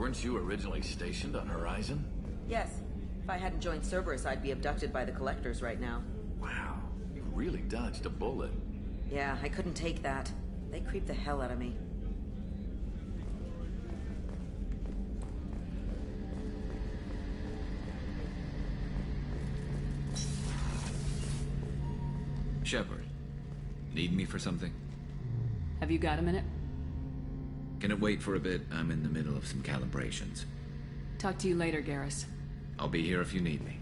Weren't you originally stationed on Horizon? Yes. If I hadn't joined Cerberus, I'd be abducted by the Collectors right now. Wow, you really dodged a bullet. Yeah, I couldn't take that. They creep the hell out of me. Shepard, need me for something? Have you got a minute? Can it wait for a bit? I'm in the middle of some calibrations. Talk to you later, Garrus. I'll be here if you need me.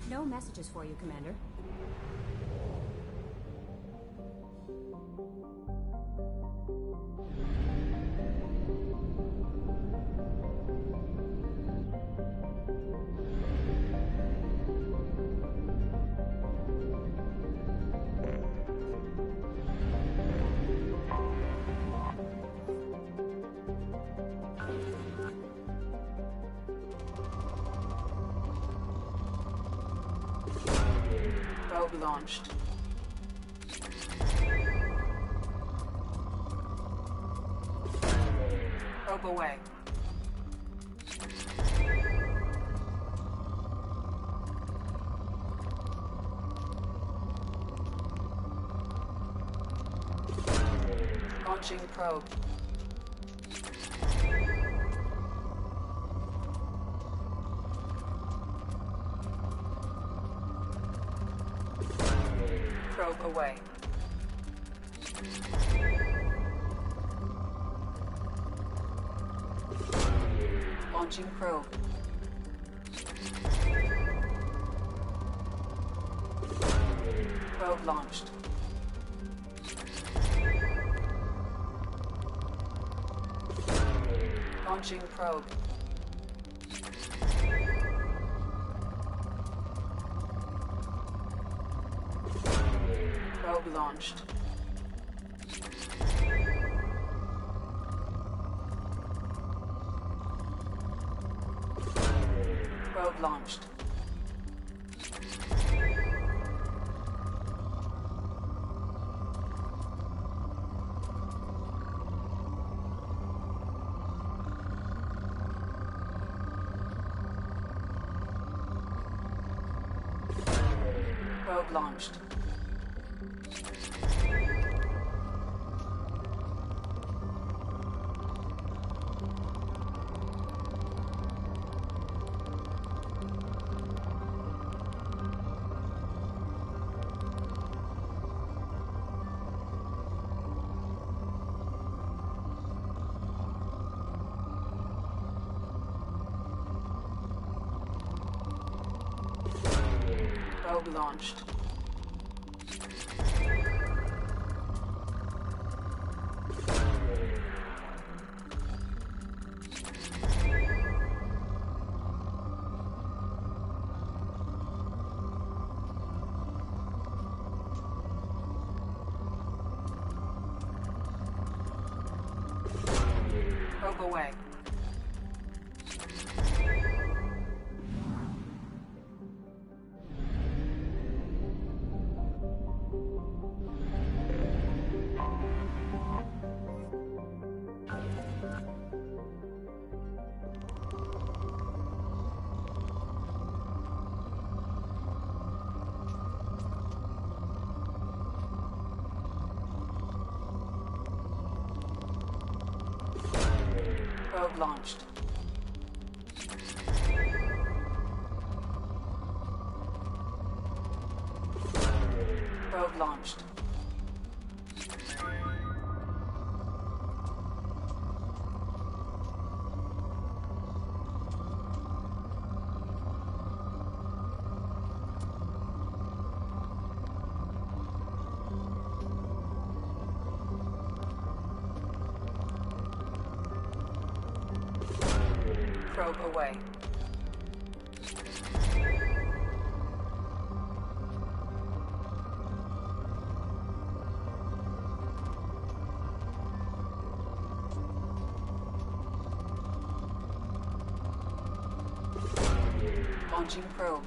No messages for you, Commander. Probe launched. Probe away. Launching probe. Probe away. Launching probe. Probe launched. Launching probe. Probe launched. Probe launched. Probe launched. Probe launched. Probe away. Probe launched. Probe launched. Probe away. Launching probe.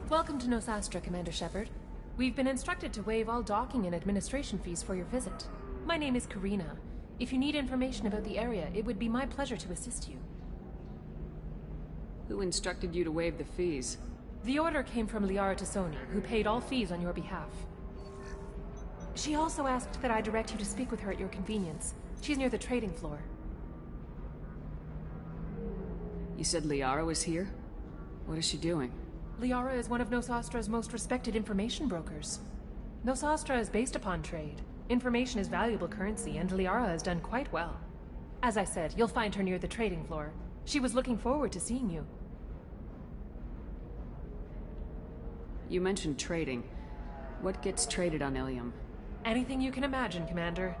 Welcome to Nosastra, Commander Shepard. We've been instructed to waive all docking and administration fees for your visit. My name is Karina. If you need information about the area, it would be my pleasure to assist you. Who instructed you to waive the fees? The order came from Liara Tassoni, who paid all fees on your behalf. She also asked that I direct you to speak with her at your convenience. She's near the trading floor. You said Liara was here? What is she doing? Liara is one of Nosastra's most respected information brokers. Nosastra is based upon trade. Information is valuable currency, and Liara has done quite well. As I said, you'll find her near the trading floor. She was looking forward to seeing you. You mentioned trading. What gets traded on Ilium? Anything you can imagine, Commander.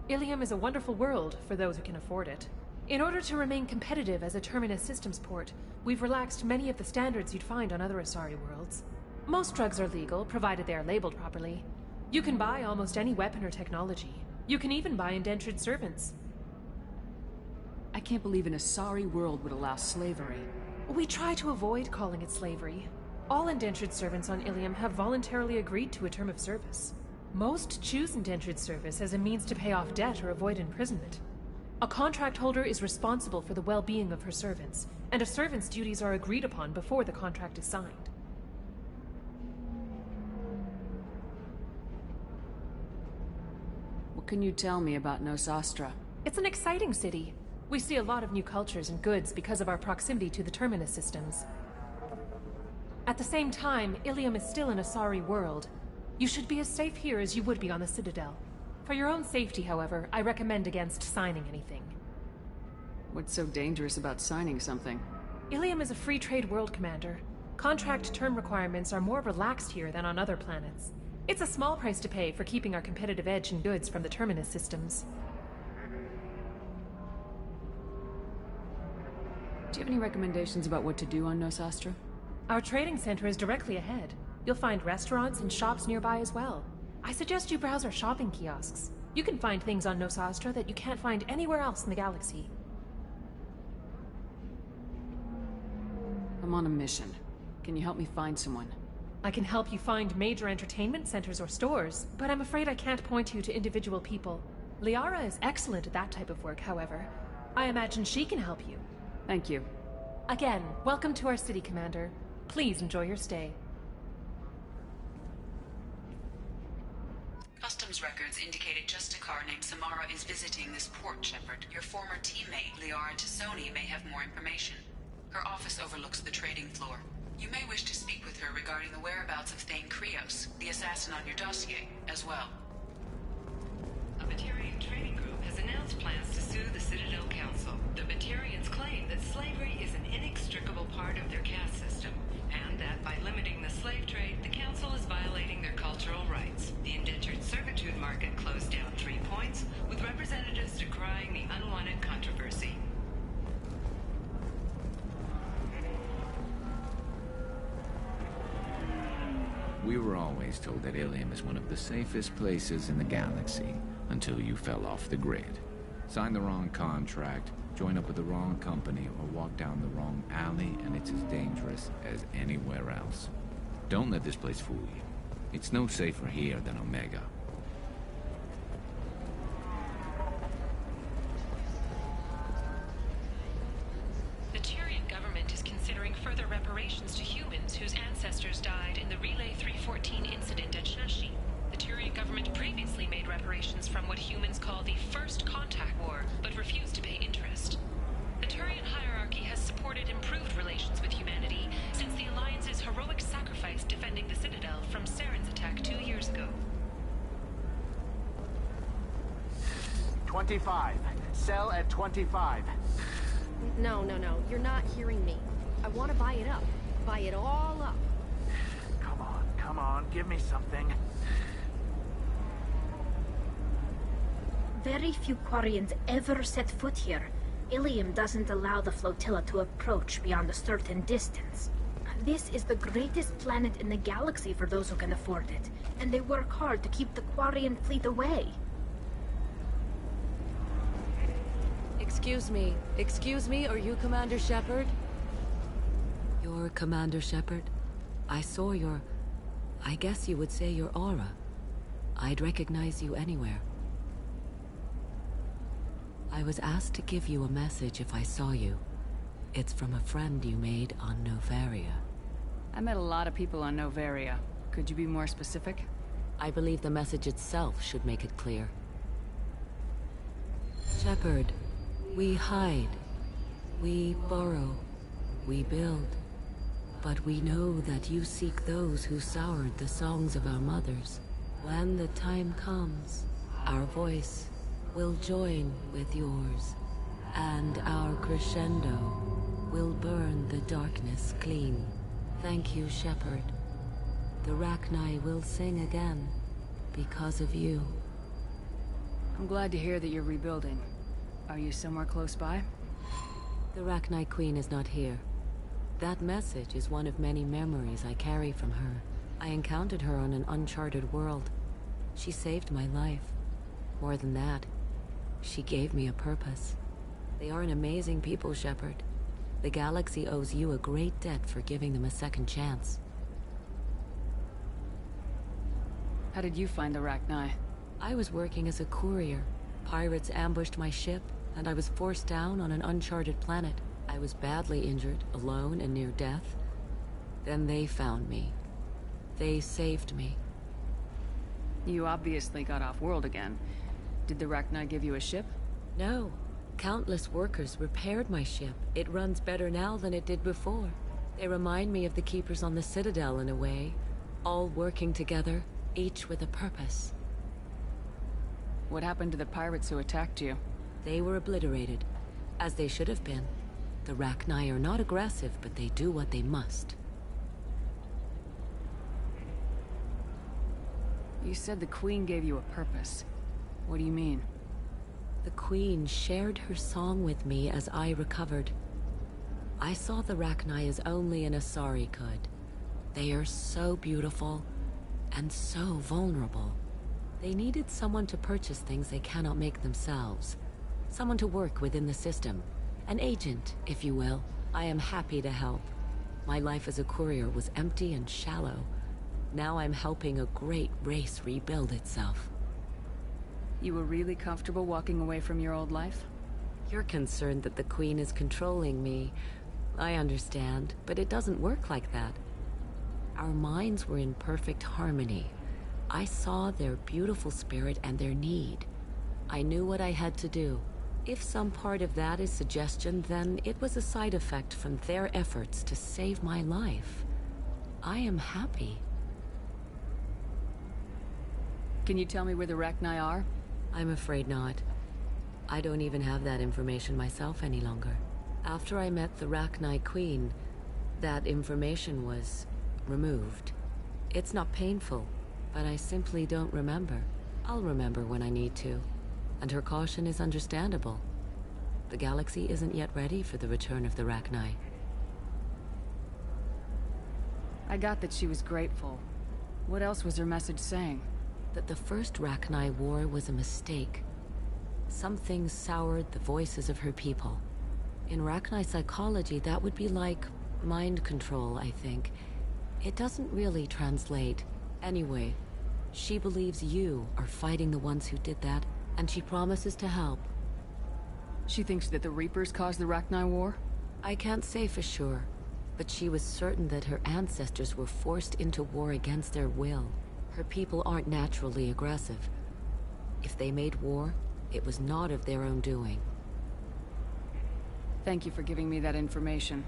Ilium is a wonderful world for those who can afford it. In order to remain competitive as a Terminus systems port, we've relaxed many of the standards you'd find on other Asari worlds. Most drugs are legal, provided they are labeled properly. You can buy almost any weapon or technology. You can even buy indentured servants. I can't believe an Asari world would allow slavery. We try to avoid calling it slavery. All indentured servants on Ilium have voluntarily agreed to a term of service. Most choose indentured service as a means to pay off debt or avoid imprisonment. A contract holder is responsible for the well-being of her servants, and a servant's duties are agreed upon before the contract is signed. What can you tell me about Nosastra? It's an exciting city. We see a lot of new cultures and goods because of our proximity to the Terminus systems. At the same time, Ilium is still an Asari world. You should be as safe here as you would be on the Citadel. For your own safety, however, I recommend against signing anything. What's so dangerous about signing something? Ilium is a free trade world, Commander. Contract term requirements are more relaxed here than on other planets. It's a small price to pay for keeping our competitive edge in goods from the Terminus systems. Do you have any recommendations about what to do on Nosastra? Our trading center is directly ahead. You'll find restaurants and shops nearby as well. I suggest you browse our shopping kiosks. You can find things on Nosastra that you can't find anywhere else in the galaxy. I'm on a mission. Can you help me find someone? I can help you find major entertainment centers or stores, but I'm afraid I can't point you to individual people. Liara is excellent at that type of work, however. I imagine she can help you. Thank you. Again, welcome to our city, Commander. Please enjoy your stay. Customs records indicated just a car named Samara is visiting this port, Shepard. Your former teammate, Liara Tassoni, may have more information. Her office overlooks the trading floor. You may wish to speak with her regarding the whereabouts of Thane Krios, the assassin on your dossier, as well. A Batarian trading group has announced plans to sue the Citadel Council. The Batarians claim that slavery is an inextricable part of their caste system, and that by limiting the slave trade, the Council is violating their cultural rights. The indentured servitude market closed down 3 points, with representatives decrying the unwanted controversy. We were always told that Ilium is one of the safest places in the galaxy, until you fell off the grid. Sign the wrong contract, join up with the wrong company, or walk down the wrong alley, and it's as dangerous as anywhere else. Don't let this place fool you. It's no safer here than Omega. The Tyrian government is considering further reparations to humans whose ancestors died in the Relay 314 incident at Shashi. The Tyrian government previously made reparations from what humans call the First Contact War, but refused to pay interest. The Turian hierarchy has supported improved relations with humanity since the Alliance's heroic sacrifice defending the Citadel from Saren's attack 2 years ago. 25. Sell at 25. No. You're not hearing me. I want to buy it up. Buy it all up. Come on, give me something. Very few Quarians ever set foot here. Ilium doesn't allow the flotilla to approach beyond a certain distance. This is the greatest planet in the galaxy for those who can afford it, and they work hard to keep the Quarian fleet away. Excuse me, are you Commander Shepard? You're Commander Shepard? I saw your... I guess you would say your aura. I'd recognize you anywhere. I was asked to give you a message if I saw you. It's from a friend you made on Novaria. I met a lot of people on Novaria. Could you be more specific? I believe the message itself should make it clear. Shepard, we hide. We borrow. We build. But we know that you seek those who soured the songs of our mothers. When the time comes, our voice will join with yours, and our crescendo will burn the darkness clean. Thank you, Shepard. The Rachni will sing again because of you. I'm glad to hear that you're rebuilding. Are you somewhere close by? The Rachni Queen is not here. That message is one of many memories I carry from her. I encountered her on an uncharted world. She saved my life. More than that, she gave me a purpose. They are an amazing people, Shepard. The galaxy owes you a great debt for giving them a second chance. How did you find the Rachni? I was working as a courier. Pirates ambushed my ship, and I was forced down on an uncharted planet. I was badly injured, alone and near death. Then they found me. They saved me. You obviously got off-world again. Did the Rachni give you a ship? No. Countless workers repaired my ship. It runs better now than it did before. They remind me of the Keepers on the Citadel in a way. All working together, each with a purpose. What happened to the pirates who attacked you? They were obliterated, as they should have been. The Rachni are not aggressive, but they do what they must. You said the Queen gave you a purpose. What do you mean? The Queen shared her song with me as I recovered. I saw the Rachni as only an Asari could. They are so beautiful, and so vulnerable. They needed someone to purchase things they cannot make themselves. Someone to work within the system. An agent, if you will. I am happy to help. My life as a courier was empty and shallow. Now I'm helping a great race rebuild itself. You were really comfortable walking away from your old life? You're concerned that the Queen is controlling me. I understand, but it doesn't work like that. Our minds were in perfect harmony. I saw their beautiful spirit and their need. I knew what I had to do. If some part of that is suggestion, then it was a side effect from their efforts to save my life. I am happy. Can you tell me where the Rachni are? I'm afraid not. I don't even have that information myself any longer. After I met the Rachni Queen, that information was removed. It's not painful, but I simply don't remember. I'll remember when I need to. And her caution is understandable. The galaxy isn't yet ready for the return of the Rachni. I got that she was grateful. What else was her message saying? That the first Rachni war was a mistake. Some things soured the voices of her people. In Rachni psychology, that would be like mind control, I think. It doesn't really translate. Anyway, she believes you are fighting the ones who did that, and she promises to help. She thinks that the Reapers caused the Rachni war? I can't say for sure, but she was certain that her ancestors were forced into war against their will. Her people aren't naturally aggressive. If they made war, it was not of their own doing. Thank you for giving me that information.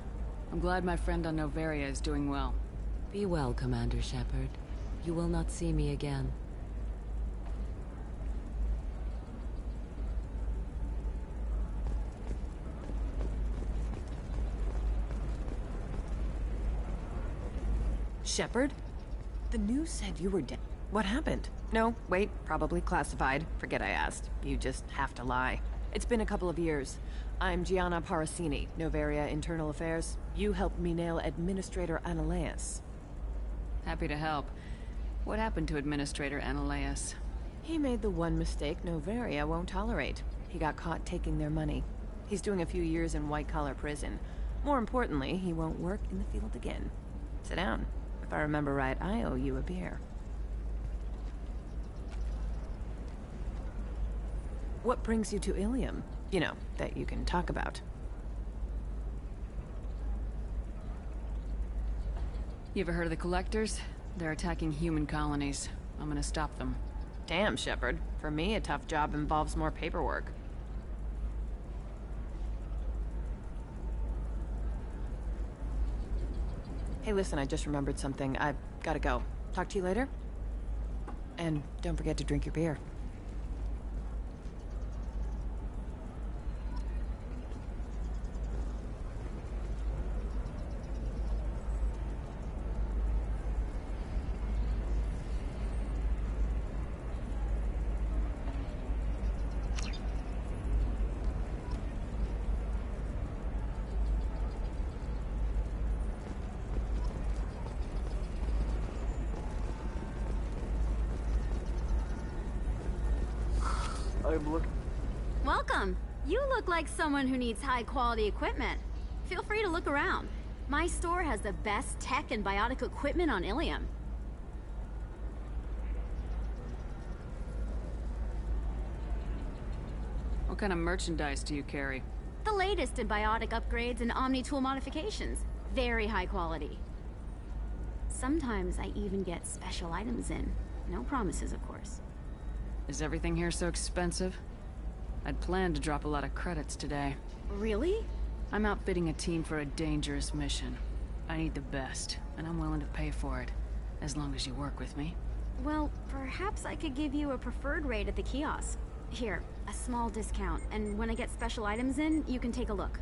I'm glad my friend on Noveria is doing well. Be well, Commander Shepard. You will not see me again. Shepard? The news said you were dead. What happened? No, wait, probably classified. Forget I asked. You just have to lie. It's been a couple of years. I'm Gianna Parasini, Noveria Internal Affairs. You helped me nail Administrator Analeas. Happy to help. What happened to Administrator Analeas? He made the one mistake Noveria won't tolerate. He got caught taking their money. He's doing a few years in white-collar prison. More importantly, he won't work in the field again. Sit down. If I remember right, I owe you a beer. What brings you to Ilium? You know, that you can talk about. You ever heard of the Collectors? They're attacking human colonies. I'm gonna stop them. Damn, Shepard. For me, a tough job involves more paperwork. Hey, listen, I just remembered something. I've gotta go. Talk to you later? And don't forget to drink your beer. I'm looking. Welcome. You look like someone who needs high-quality equipment. Feel free to look around. My store has the best tech and biotic equipment on Ilium. What kind of merchandise do you carry? The latest in biotic upgrades and Omni-tool modifications. Very high quality. Sometimes I even get special items in. No promises, of course. Is everything here so expensive? I'd planned to drop a lot of credits today. Really? I'm outfitting a team for a dangerous mission. I need the best, and I'm willing to pay for it, as long as you work with me. Well, perhaps I could give you a preferred rate at the kiosk. Here, a small discount, and when I get special items in, you can take a look.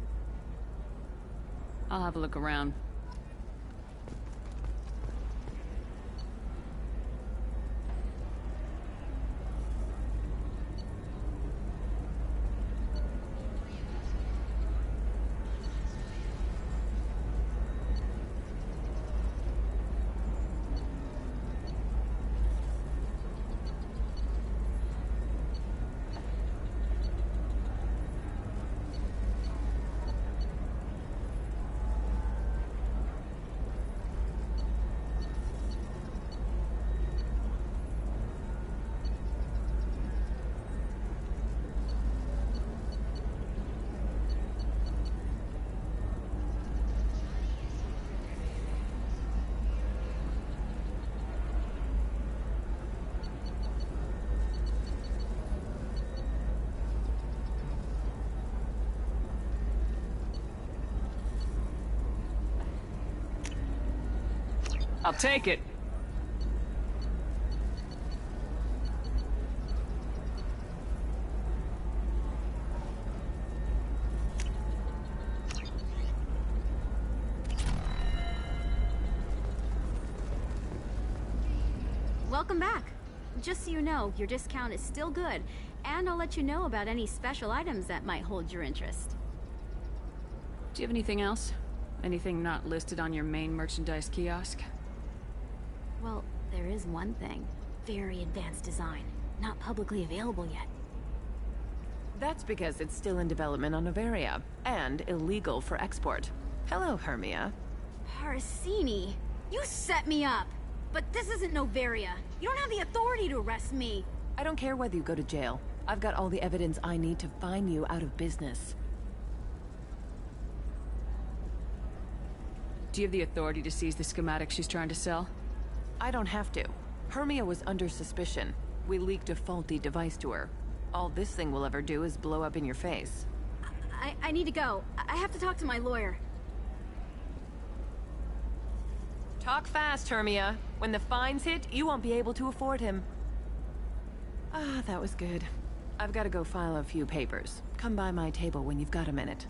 I'll have a look around. I'll take it. Welcome back. Just so you know, your discount is still good, and I'll let you know about any special items that might hold your interest. Do you have anything else? Anything not listed on your main merchandise kiosk? Well, there is one thing. Very advanced design. Not publicly available yet. That's because it's still in development on Noveria, and illegal for export. Hello, Hermia. Parasini, you set me up! But this isn't Noveria. You don't have the authority to arrest me. I don't care whether you go to jail. I've got all the evidence I need to find you out of business. Do you have the authority to seize the schematic she's trying to sell? I don't have to. Hermia was under suspicion. We leaked a faulty device to her. All this thing will ever do is blow up in your face. I need to go. I have to talk to my lawyer. Talk fast, Hermia. When the fines hit, you won't be able to afford him. Ah, that was good. I've got to go file a few papers. Come by my table when you've got a minute.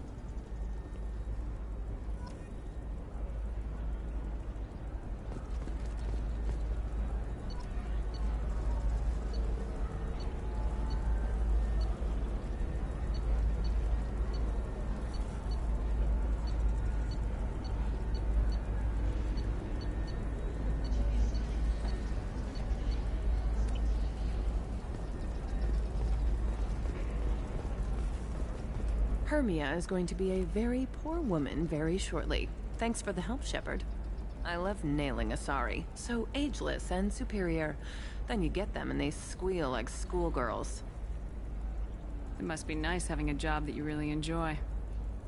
Hermia is going to be a very poor woman very shortly. Thanks for the help, Shepard. I love nailing Asari. So ageless and superior. Then you get them and they squeal like schoolgirls. It must be nice having a job that you really enjoy.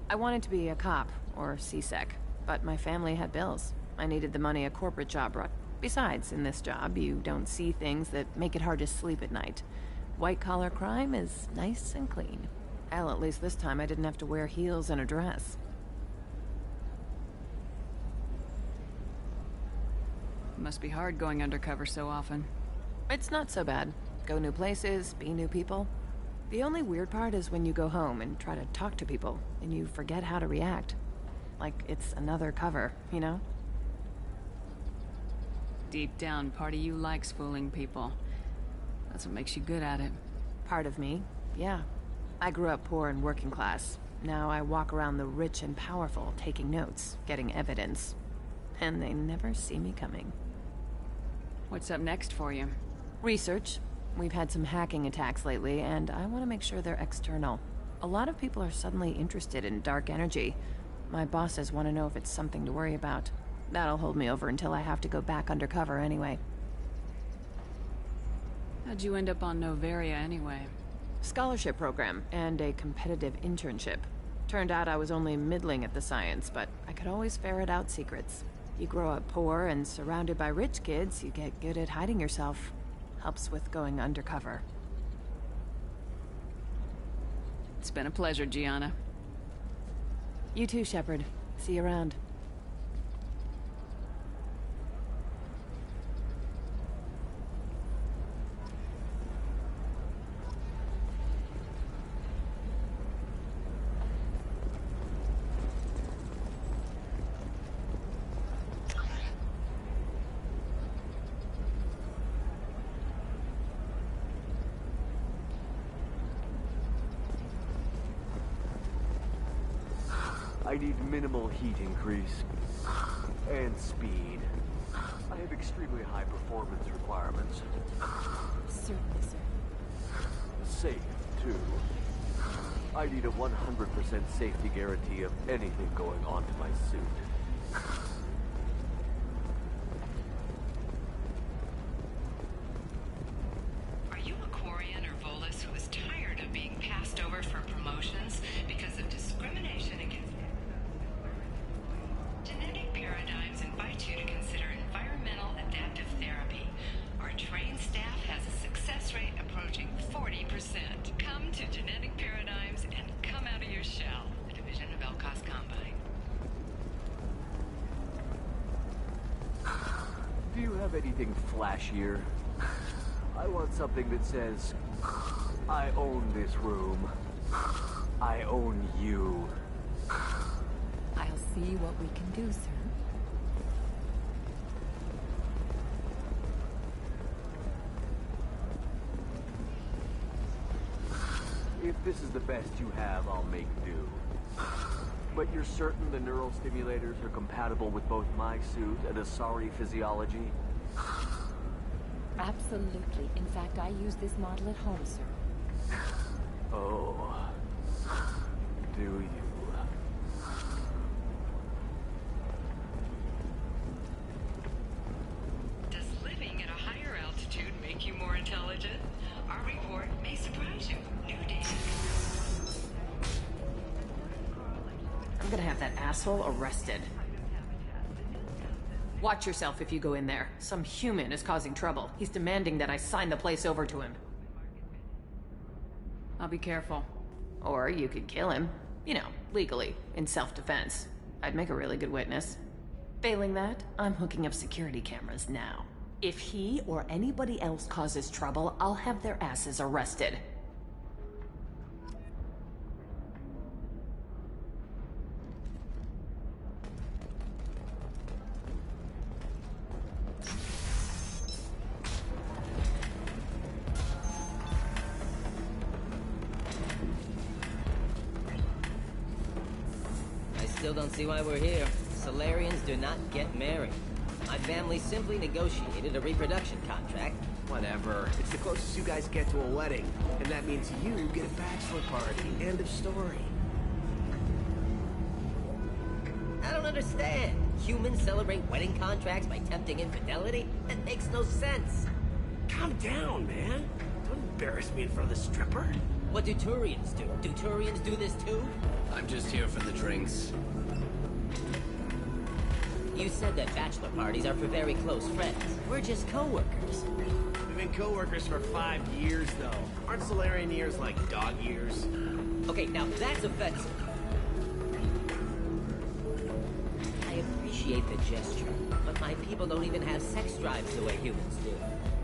I wanted to be a cop, or CSEC, but my family had bills. I needed the money a corporate job brought. Besides, in this job, you don't see things that make it hard to sleep at night. White-collar crime is nice and clean. Hell, at least this time I didn't have to wear heels and a dress. It must be hard going undercover so often. It's not so bad. Go new places, be new people. The only weird part is when you go home and try to talk to people, and you forget how to react. Like it's another cover, you know? Deep down, part of you likes fooling people. That's what makes you good at it. Part of me, yeah. I grew up poor and working class. Now I walk around the rich and powerful, taking notes, getting evidence. And they never see me coming. What's up next for you? Research. We've had some hacking attacks lately, and I want to make sure they're external. A lot of people are suddenly interested in dark energy. My bosses want to know if it's something to worry about. That'll hold me over until I have to go back undercover anyway. How'd you end up on Novaria anyway? Scholarship program and a competitive internship. Turned out I was only middling at the science, but I could always ferret out secrets. You grow up poor and surrounded by rich kids, you get good at hiding yourself. Helps with going undercover. It's been a pleasure, Gianna. You too, Shepard. See you around. I need minimal heat increase. And speed. I have extremely high performance requirements. Certainly, sir. Safe, too. I need a 100% safety guarantee of anything going on to my suit. Are you a Quarian or Volus who is tired of being passed over for promotions because of discrimination against genetic paradigms? Invite you to consider environmental adaptive therapy. Our trained staff has a success rate approaching 40%. Come to Genetic Paradigms and come out of your shell. A division of Elcos Combine. Do you have anything flashier? I want something that says, I own this room. I own you. I'll see what we can do, sir. If this is the best you have, I'll make do. But you're certain the neural stimulators are compatible with both my suit and Asari physiology? Absolutely. In fact, I use this model at home, sir. Oh. Do you? Does living at a higher altitude make you more intelligent? Our report may surprise you. New data. I'm gonna have that asshole arrested. Watch yourself if you go in there. Some human is causing trouble. He's demanding that I sign the place over to him. I'll be careful. Or you could kill him. You know, legally, in self-defense. I'd make a really good witness. Failing that, I'm hooking up security cameras now. If he or anybody else causes trouble, I'll have their asses arrested. Still don't see why we're here. Solarians do not get married. My family simply negotiated a reproduction contract. Whatever. It's the closest you guys get to a wedding. And that means you get a bachelor party. End of story. I don't understand. Humans celebrate wedding contracts by tempting infidelity? That makes no sense. Calm down, man. Don't embarrass me in front of the stripper. What do Turians do? Do Turians do this too? I'm just here for the drinks. You said that bachelor parties are for very close friends. We're just co-workers. We've been co-workers for 5 years, though. Aren't Solarian years like dog years? Okay, now that's offensive. I appreciate the gesture, but my people don't even have sex drives the way humans do.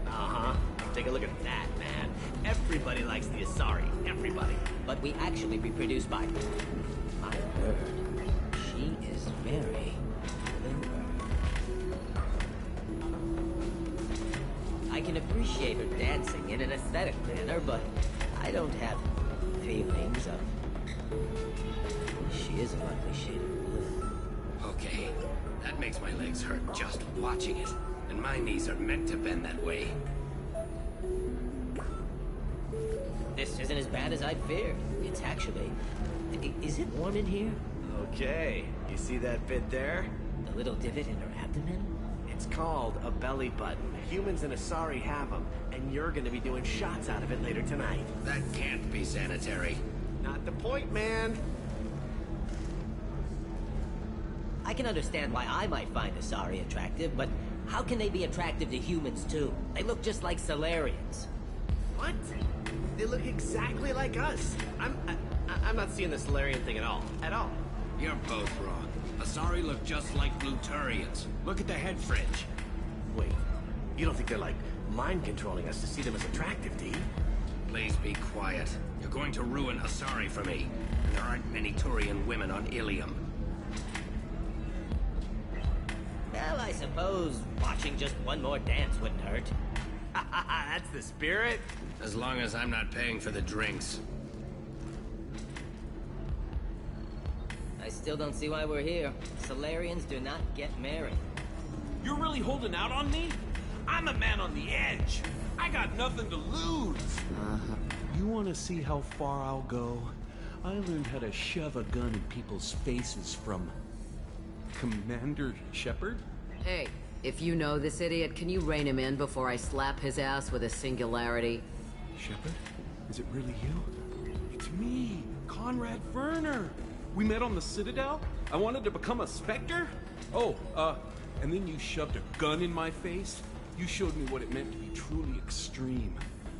Uh-huh. Take a look at that, man. Everybody likes the Asari. Everybody. But we actually reproduce by... My word. She is very... I can appreciate her dancing in an aesthetic manner, but I don't have feelings of... She is an ugly shade of blue. Okay, that makes my legs hurt just watching it. And my knees are meant to bend that way. bad as I'd feared. It's actually... Is it warm in here? Okay, you see that bit there? The little divot in her abdomen? It's called a belly button. Humans in Asari have them, and you're gonna be doing shots out of it later tonight. That can't be sanitary. Not the point, man. I can understand why I might find Asari attractive, but how can they be attractive to humans too? They look just like Solarians. What? They look exactly like us. I'm not seeing the Solarian thing at all. At all. You're both wrong. Asari look just like Bluturians. Look at the head fringe. Wait, you don't think they're like mind controlling us to see them as attractive, do you? Please be quiet. You're going to ruin Asari for me. And there aren't many Turian women on Ilium. Well, I suppose watching just one more dance wouldn't hurt. That's the spirit. As long as I'm not paying for the drinks. I still don't see why we're here. Solarians do not get married. You're really holding out on me? I'm a man on the edge. I got nothing to lose. You want to see how far I'll go? I learned how to shove a gun in people's faces from... Commander Shepard? Hey, if you know this idiot, can you rein him in before I slap his ass with a singularity? Shepard? Is it really you? It's me, Conrad Werner. We met on the Citadel? I wanted to become a Spectre? Oh, and then you shoved a gun in my face? You showed me what it meant to be truly extreme.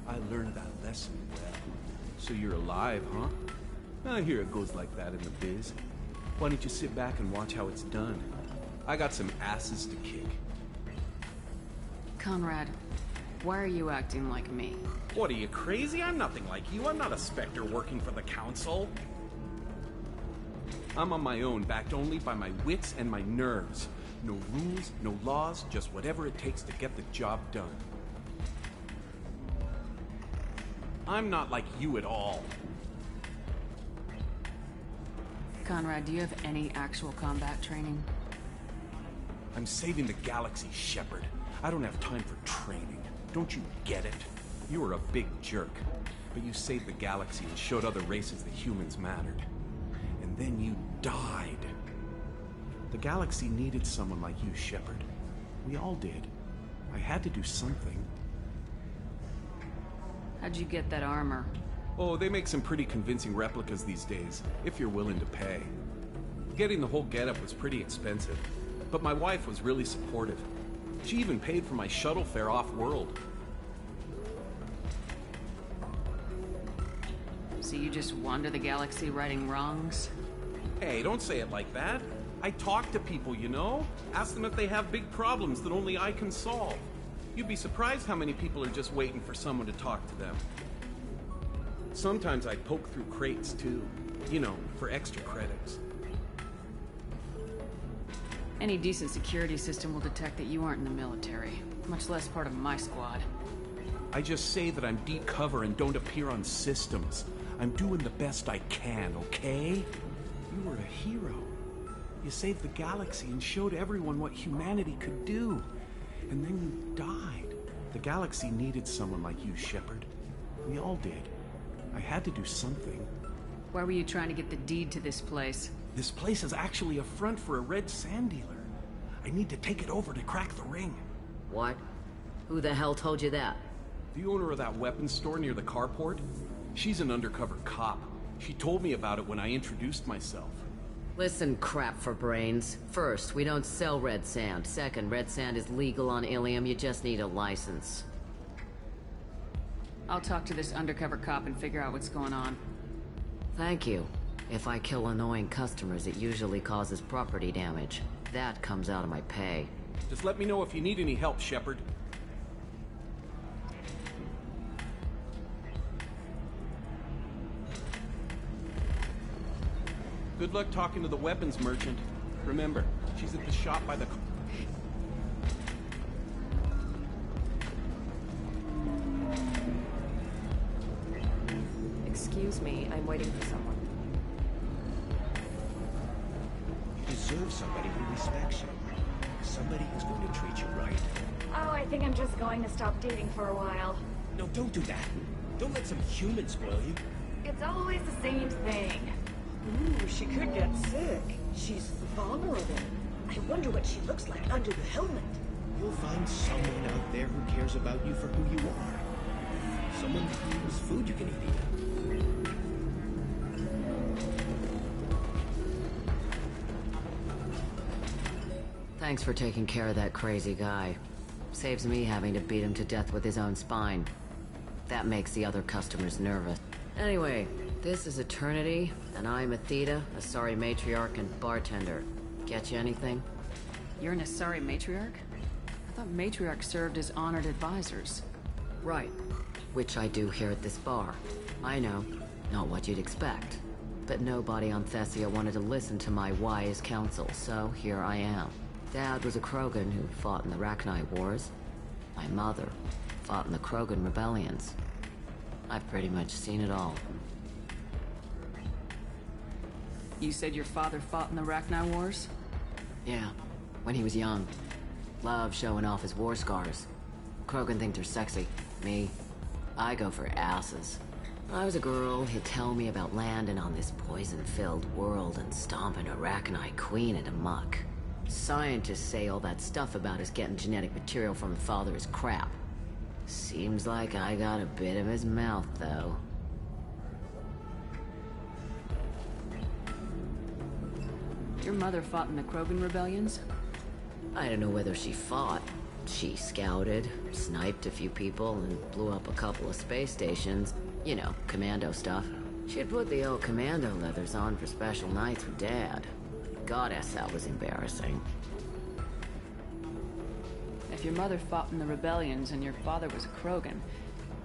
I learned that lesson well. So you're alive, huh? I hear it goes like that in the biz. Why don't you sit back and watch how it's done? I got some asses to kick. Conrad, why are you acting like me? What, are you crazy? I'm nothing like you. I'm not a Spectre working for the Council. I'm on my own, backed only by my wits and my nerves. No rules, no laws, just whatever it takes to get the job done. I'm not like you at all. Conrad, do you have any actual combat training? I'm saving the galaxy, Shepard. I don't have time for training. Don't you get it? You were a big jerk, but you saved the galaxy and showed other races that humans mattered. And then you died. The galaxy needed someone like you, Shepard. We all did. I had to do something. How'd you get that armor? Oh, they make some pretty convincing replicas these days, if you're willing to pay. Getting the whole getup was pretty expensive, but my wife was really supportive. She even paid for my shuttle fare off-world. So you just wander the galaxy righting wrongs? Hey, don't say it like that. I talk to people, you know? Ask them if they have big problems that only I can solve. You'd be surprised how many people are just waiting for someone to talk to them. Sometimes I poke through crates, too. You know, for extra credits. Any decent security system will detect that you aren't in the military, much less part of my squad. I just say that I'm deep cover and don't appear on systems. I'm doing the best I can, okay? You were a hero. You saved the galaxy and showed everyone what humanity could do. And then you died. The galaxy needed someone like you, Shepard. We all did. I had to do something. Why were you trying to get the deed to this place? This place is actually a front for a red sand dealer. I need to take it over to crack the ring. What? Who the hell told you that? The owner of that weapons store near the carport. She's an undercover cop. She told me about it when I introduced myself. Listen, crap for brains. First, we don't sell red sand. Second, red sand is legal on Ilium. You just need a license. I'll talk to this undercover cop and figure out what's going on. Thank you. If I kill annoying customers, it usually causes property damage. That comes out of my pay. Just let me know if you need any help, Shepard. Good luck talking to the weapons merchant. Remember, she's at the shop by the... Excuse me, I'm waiting for someone. You deserve somebody who respects you. Somebody who's going to treat you right. Oh, I think I'm just going to stop dating for a while. No, don't do that. Don't let some human spoil you. It's always the same thing. Ooh, she could get sick. She's vulnerable. I wonder what she looks like under the helmet. You'll find someone out there who cares about you for who you are. Someone whose food you can eat even. Thanks for taking care of that crazy guy. Saves me having to beat him to death with his own spine. That makes the other customers nervous. Anyway, this is Eternity, and I'm Athena, Asari matriarch and bartender. Get you anything? You're an Asari matriarch? I thought matriarchs served as honored advisors. Right. Which I do here at this bar. I know, not what you'd expect. But nobody on Thessia wanted to listen to my wise counsel, so here I am. Dad was a Krogan who fought in the Rachni Wars. My mother fought in the Krogan rebellions. I've pretty much seen it all. You said your father fought in the Rachni Wars? Yeah, when he was young. Loved showing off his war scars. Krogan think they're sexy. Me, I go for asses. When I was a girl, he'd tell me about landing on this poison-filled world and stomping a Rachni queen into muck. Scientists say all that stuff about us getting genetic material from the father is crap. Seems like I got a bit of his mouth, though. Your mother fought in the Krogan rebellions? I don't know whether she fought. She scouted, sniped a few people, and blew up a couple of space stations. You know, commando stuff. She'd put the old commando leathers on for special nights with Dad. Goddess, that was embarrassing. If your mother fought in the rebellions and your father was a Krogan,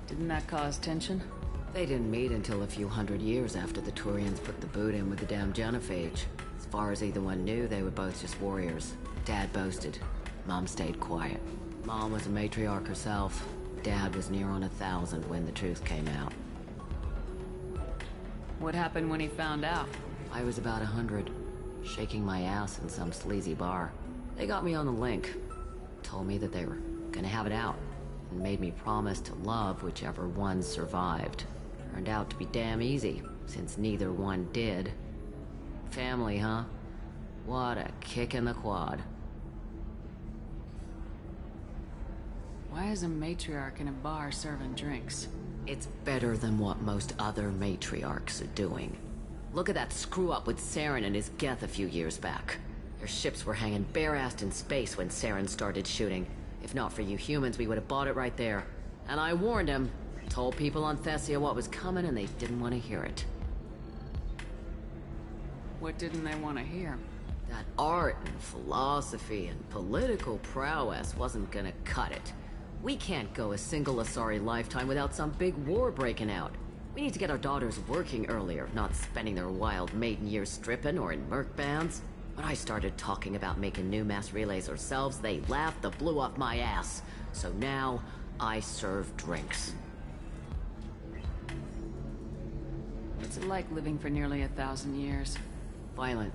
didn't that cause tension? They didn't meet until a few hundred years after the Turians put the boot in with the damn genophage. As far as either one knew, they were both just warriors. Dad boasted. Mom stayed quiet. Mom was a matriarch herself. Dad was near on 1,000 when the truth came out. What happened when he found out? I was about 100, shaking my ass in some sleazy bar. They got me on the link. Told me that they were gonna have it out, and made me promise to love whichever one survived. Turned out to be damn easy, since neither one did. Family, huh? What a kick in the quad. Why is a matriarch in a bar serving drinks? It's better than what most other matriarchs are doing. Look at that screw-up with Saren and his Geth a few years back. Their ships were hanging bare-assed in space when Saren started shooting. If not for you humans, we would have bought it right there. And I warned him. Told people on Thessia what was coming, and they didn't want to hear it. What didn't they want to hear? That art and philosophy and political prowess wasn't gonna cut it. We can't go a single Asari lifetime without some big war breaking out. We need to get our daughters working earlier, not spending their wild maiden years stripping or in merc bands. When I started talking about making new mass relays ourselves, they laughed the blue off my ass. So now, I serve drinks. What's it like living for nearly 1,000 years? Violent.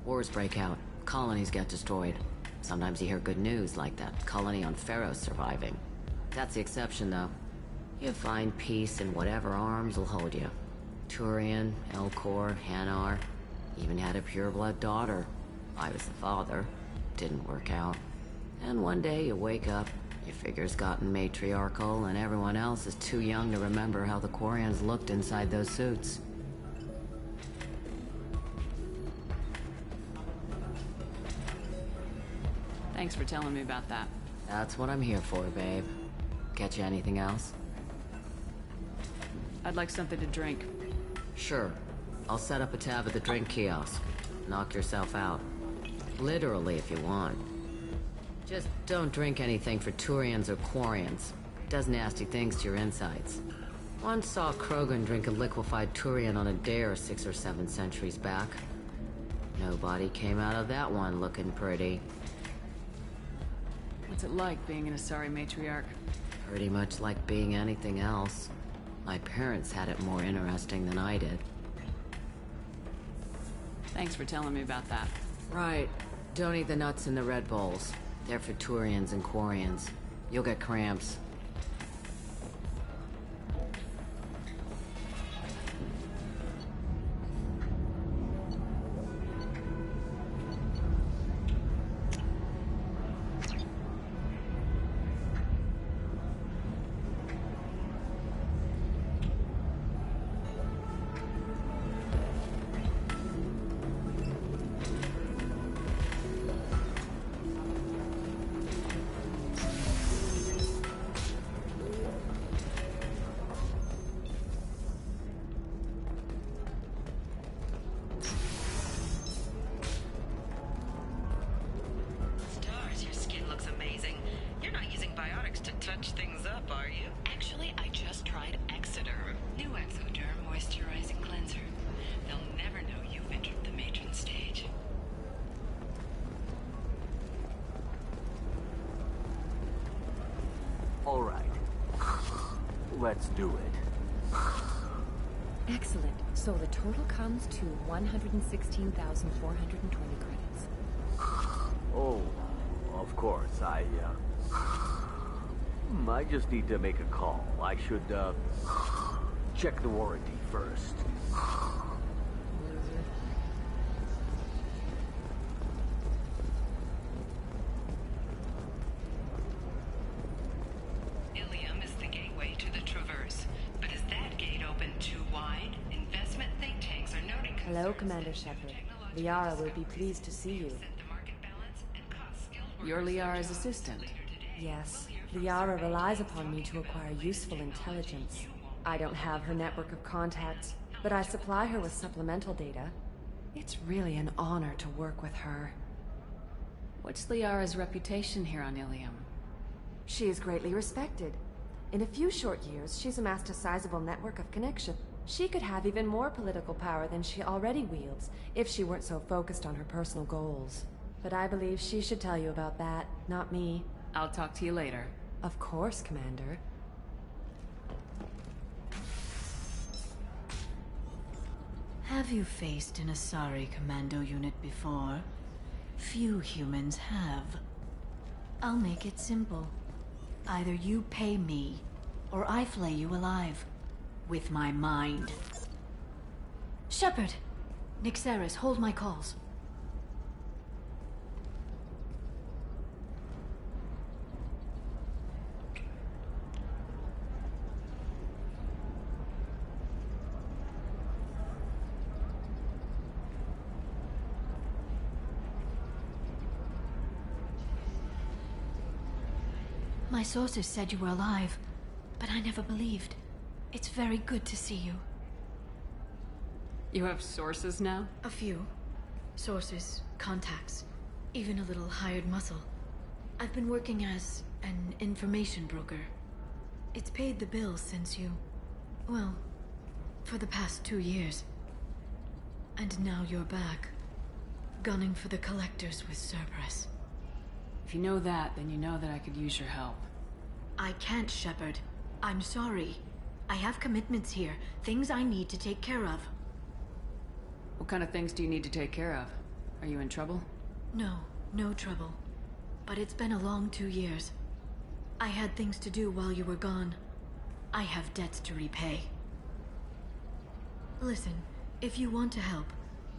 Wars break out. Colonies get destroyed. Sometimes you hear good news, like that colony on Pharaoh surviving. That's the exception, though. You find peace in whatever arms will hold you. Turian, Elcor, Hanar. Even had a pureblood daughter. I was the father. Didn't work out. And one day you wake up, your figure's gotten matriarchal, and everyone else is too young to remember how the Quarians looked inside those suits. Thanks for telling me about that. That's what I'm here for, babe. Get you anything else? I'd like something to drink. Sure. I'll set up a tab at the drink kiosk. Knock yourself out. Literally, if you want. Just don't drink anything for Turians or Quarians. Does nasty things to your insides. Once saw a Krogan drink a liquefied Turian on a dare 6 or 7 centuries back. Nobody came out of that one looking pretty. What's it like being an Asari matriarch? Pretty much like being anything else. My parents had it more interesting than I did. Thanks for telling me about that. Right. Don't eat the nuts in the Red Bowls. They're for Turians and Quarians. You'll get cramps. Let's do it. Excellent. So the total comes to 116,420 credits. Oh, of course, I just need to make a call. I should, check the warranty first. Ilium is the gateway to the Traverse, but is that gate open too wide? Investment think tanks are noting. Hello, Commander Shepard. Liara will be pleased to see you. You're Liara's assistant. Yes, Liara relies upon me to acquire useful intelligence. I don't have her network of contacts, but I supply her with supplemental data. It's really an honor to work with her. What's Liara's reputation here on Ilium? She is greatly respected. In a few short years, she's amassed a sizable network of connection. She could have even more political power than she already wields if she weren't so focused on her personal goals. But I believe she should tell you about that, not me. I'll talk to you later. Of course, Commander. Have you faced an Asari commando unit before? Few humans have. I'll make it simple. Either you pay me, or I flay you alive. With my mind. Shepard! Nixeris, hold my calls. My sources said you were alive, but I never believed. It's very good to see you. You have sources now? A few. Sources, contacts, even a little hired muscle. I've been working as an information broker. It's paid the bills since you... well, for the past 2 years. And now you're back, gunning for the collectors with Cerberus. If you know that, then you know that I could use your help. I can't, Shepard. I'm sorry. I have commitments here, things I need to take care of. What kind of things do you need to take care of? Are you in trouble? No, no trouble. But it's been a long 2 years. I had things to do while you were gone. I have debts to repay. Listen, if you want to help,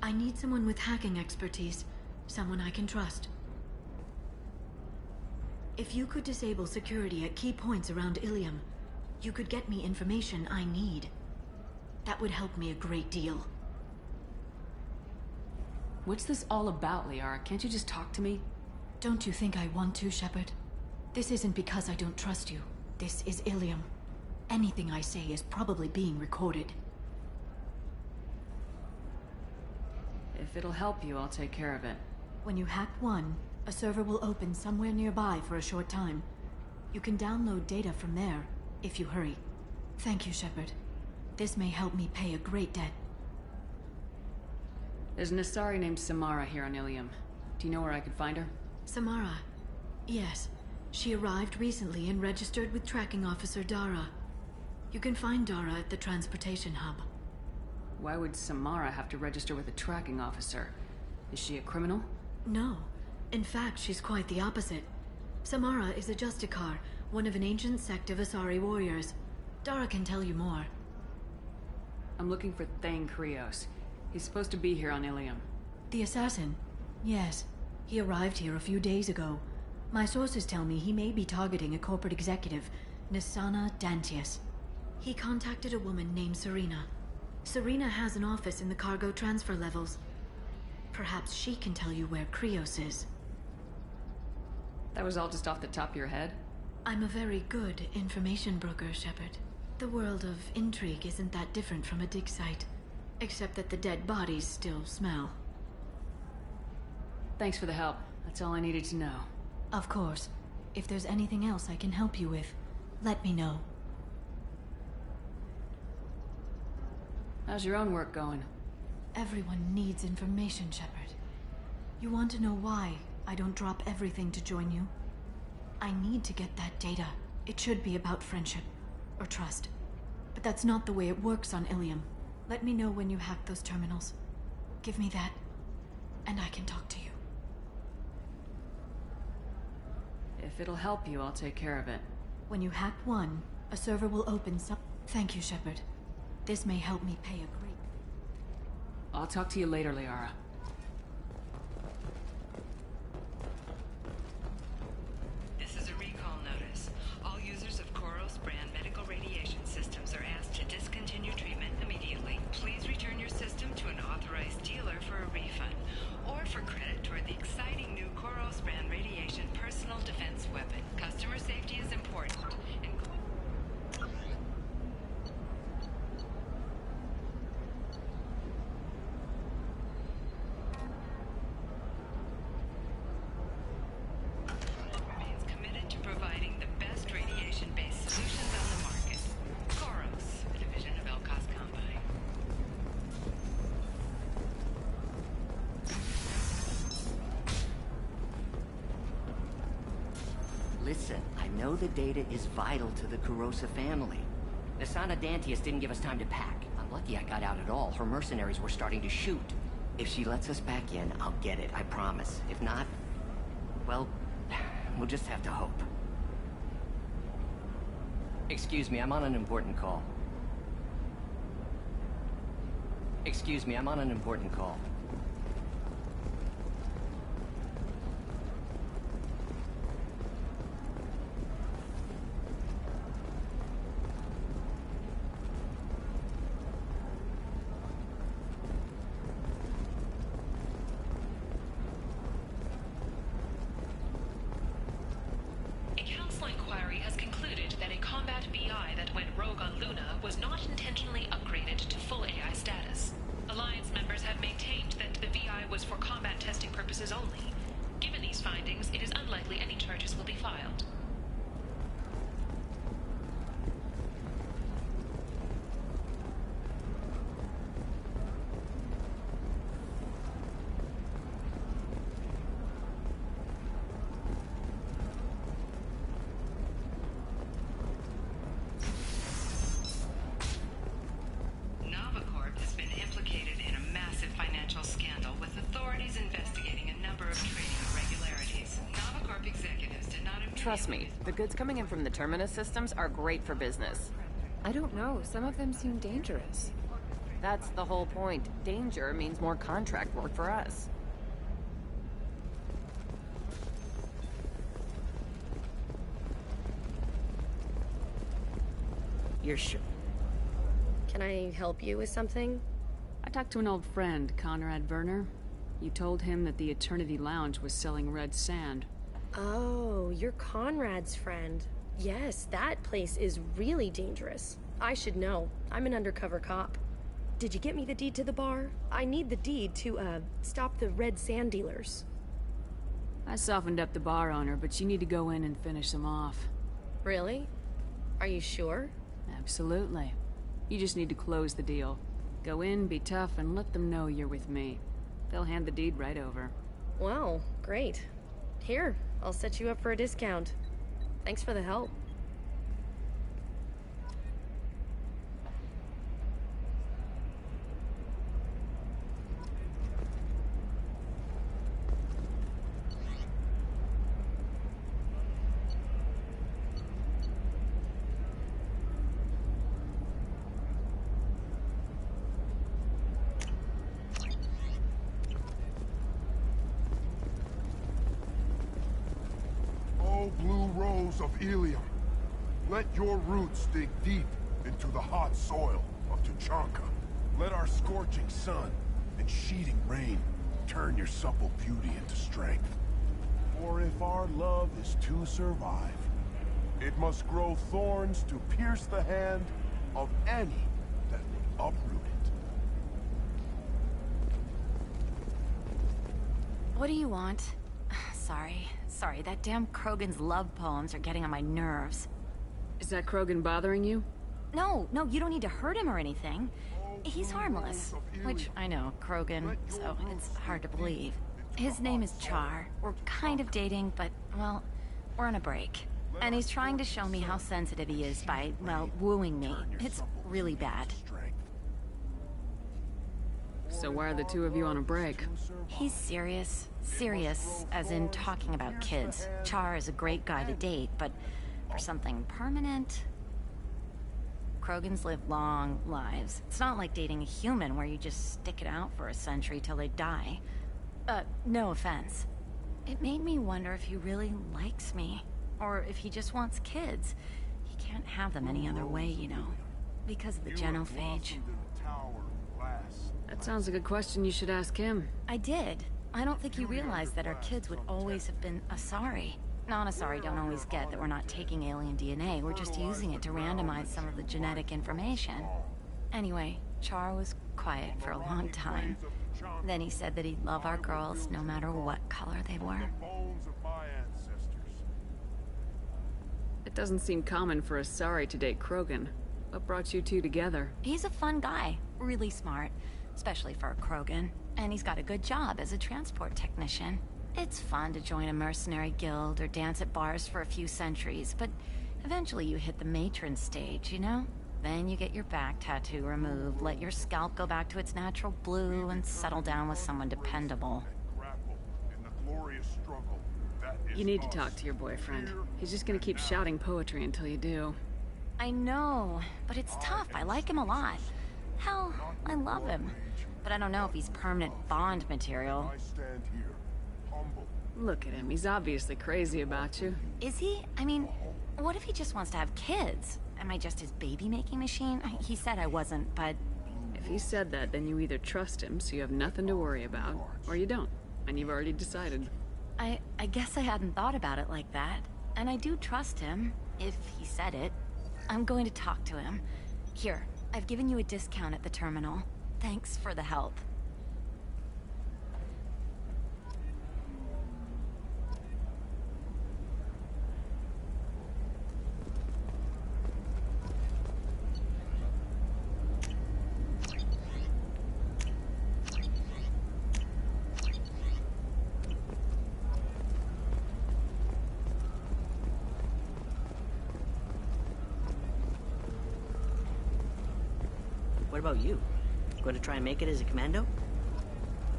I need someone with hacking expertise. Someone I can trust. If you could disable security at key points around Ilium, you could get me information I need. That would help me a great deal. What's this all about, Liara? Can't you just talk to me? Don't you think I want to, Shepard? This isn't because I don't trust you. This is Ilium. Anything I say is probably being recorded. If it'll help you, I'll take care of it. When you hack one, a server will open somewhere nearby for a short time. You can download data from there, if you hurry. Thank you, Shepard. This may help me pay a great debt. There's an Asari named Samara here on Ilium. Do you know where I could find her? Samara? Yes. She arrived recently and registered with Tracking Officer Dara. You can find Dara at the transportation hub. Why would Samara have to register with a tracking officer? Is she a criminal? No. In fact, she's quite the opposite. Samara is a Justicar, one of an ancient sect of Asari warriors. Dara can tell you more. I'm looking for Thane Krios. He's supposed to be here on Ilium. The assassin? Yes. He arrived here a few days ago. My sources tell me he may be targeting a corporate executive, Nisana Dantius. He contacted a woman named Serena. Serena has an office in the cargo transfer levels. Perhaps she can tell you where Krios is. That was all just off the top of your head? I'm a very good information broker, Shepard. The world of intrigue isn't that different from a dig site, except that the dead bodies still smell. Thanks for the help. That's all I needed to know. Of course. If there's anything else I can help you with, let me know. How's your own work going? Everyone needs information, Shepard. You want to know why I don't drop everything to join you? I need to get that data. It should be about friendship, or trust. But that's not the way it works on Ilium. Let me know when you hack those terminals. Give me that, and I can talk to you. If it'll help you, I'll take care of it. When you hack one, a server will open some... Thank you, Shepard. This may help me pay a great... I'll talk to you later, Liara. This is a recall notice. All users of Koros brand medical radiation systems are asked to discontinue treatment immediately. Please return your system to an authorized dealer for a refund, or for credit toward the exciting new Koros brand radiation personal defense weapon. Customer safety is important. Remains committed to providing the best radiation-based solutions on the market. Koros, a division of Elkos Combine. Listen, I know the data is vital to the Kurosa family. Nasana Dantius didn't give us time to pack. I'm lucky I got out at all. Her mercenaries were starting to shoot. If she lets us back in, I'll get it, I promise. If not, well, we'll just have to hope. Excuse me, I'm on an important call. Excuse me, I'm on an important call. A council inquiry has concluded that a combat BI that went rogue on Luna was not intentionally upgraded to full AI status. Alliance members have maintained that the VI was for combat testing purposes only. Given these findings, it is unlikely any charges will be filed. Novacorp has been implicated in a massive financial scandal with authorities investigating a number of trading irregularities. Novacorp executives did not Trust me, the goods coming in from the Terminus systems are great for business. I don't know. Some of them seem dangerous. That's the whole point. Danger means more contract work for us. You're sure? Can I help you with something? I talked to an old friend, Conrad Werner. You told him that the Eternity Lounge was selling red sand. Oh, you're Conrad's friend. Yes, that place is really dangerous. I should know. I'm an undercover cop. Did you get me the deed to the bar? I need the deed to, stop the red sand dealers. I softened up the bar owner, but you need to go in and finish them off. Really? Are you sure? Absolutely. You just need to close the deal. Go in, be tough, and let them know you're with me. They'll hand the deed right over. Wow, great. Here, I'll set you up for a discount. Thanks for the help. Blue rose of Ilium, let your roots dig deep into the hot soil of Tuchanka. Let our scorching sun and sheeting rain turn your supple beauty into strength. For if our love is to survive, it must grow thorns to pierce the hand of any that would uproot it. What do you want? Sorry, that damn Krogan's love poems are getting on my nerves. Is that Krogan bothering you? No, you don't need to hurt him or anything. He's harmless. Which, I know, Krogan, so it's hard to believe. His name is Char. We're kind of dating, but, well, we're on a break. And he's trying to show me how sensitive he is by, well, wooing me. It's really bad. So why are the two of you on a break? He's serious. Serious, as in talking about kids. Char is a great guy to date, but for something permanent... Krogans live long lives. It's not like dating a human where you just stick it out for a century till they die. No offense. It made me wonder if he really likes me. Or if he just wants kids. He can't have them any other way, you know. Because of the genophage. That sounds like a question you should ask him. I did. I don't think he realized that our kids would always have been Asari. Non-Asari don't always get that we're not taking alien DNA, we're just using it to randomize some of the genetic information. Anyway, Char was quiet for a long time. Then he said that he'd love our girls no matter what color they were. It doesn't seem common for Asari to date Krogan. What brought you two together? He's a fun guy, really smart, especially for a Krogan. And he's got a good job as a transport technician. It's fun to join a mercenary guild or dance at bars for a few centuries, but eventually you hit the matron stage, you know? Then you get your back tattoo removed, let your scalp go back to its natural blue, and settle down with someone dependable. You need to talk to your boyfriend. He's just gonna keep shouting poetry until you do. I know, but it's tough. I like him a lot. Hell, I love him. But I don't know if he's permanent Bond material. Look at him, he's obviously crazy about you. Is he? I mean, what if he just wants to have kids? Am I just his baby-making machine? He said I wasn't, but... If he said that, then you either trust him, so you have nothing to worry about, or you don't, and you've already decided. I guess I hadn't thought about it like that. And I do trust him, if he said it. I'm going to talk to him. Here, I've given you a discount at the terminal. Thanks for the help. What about you? Going to try and make it as a commando?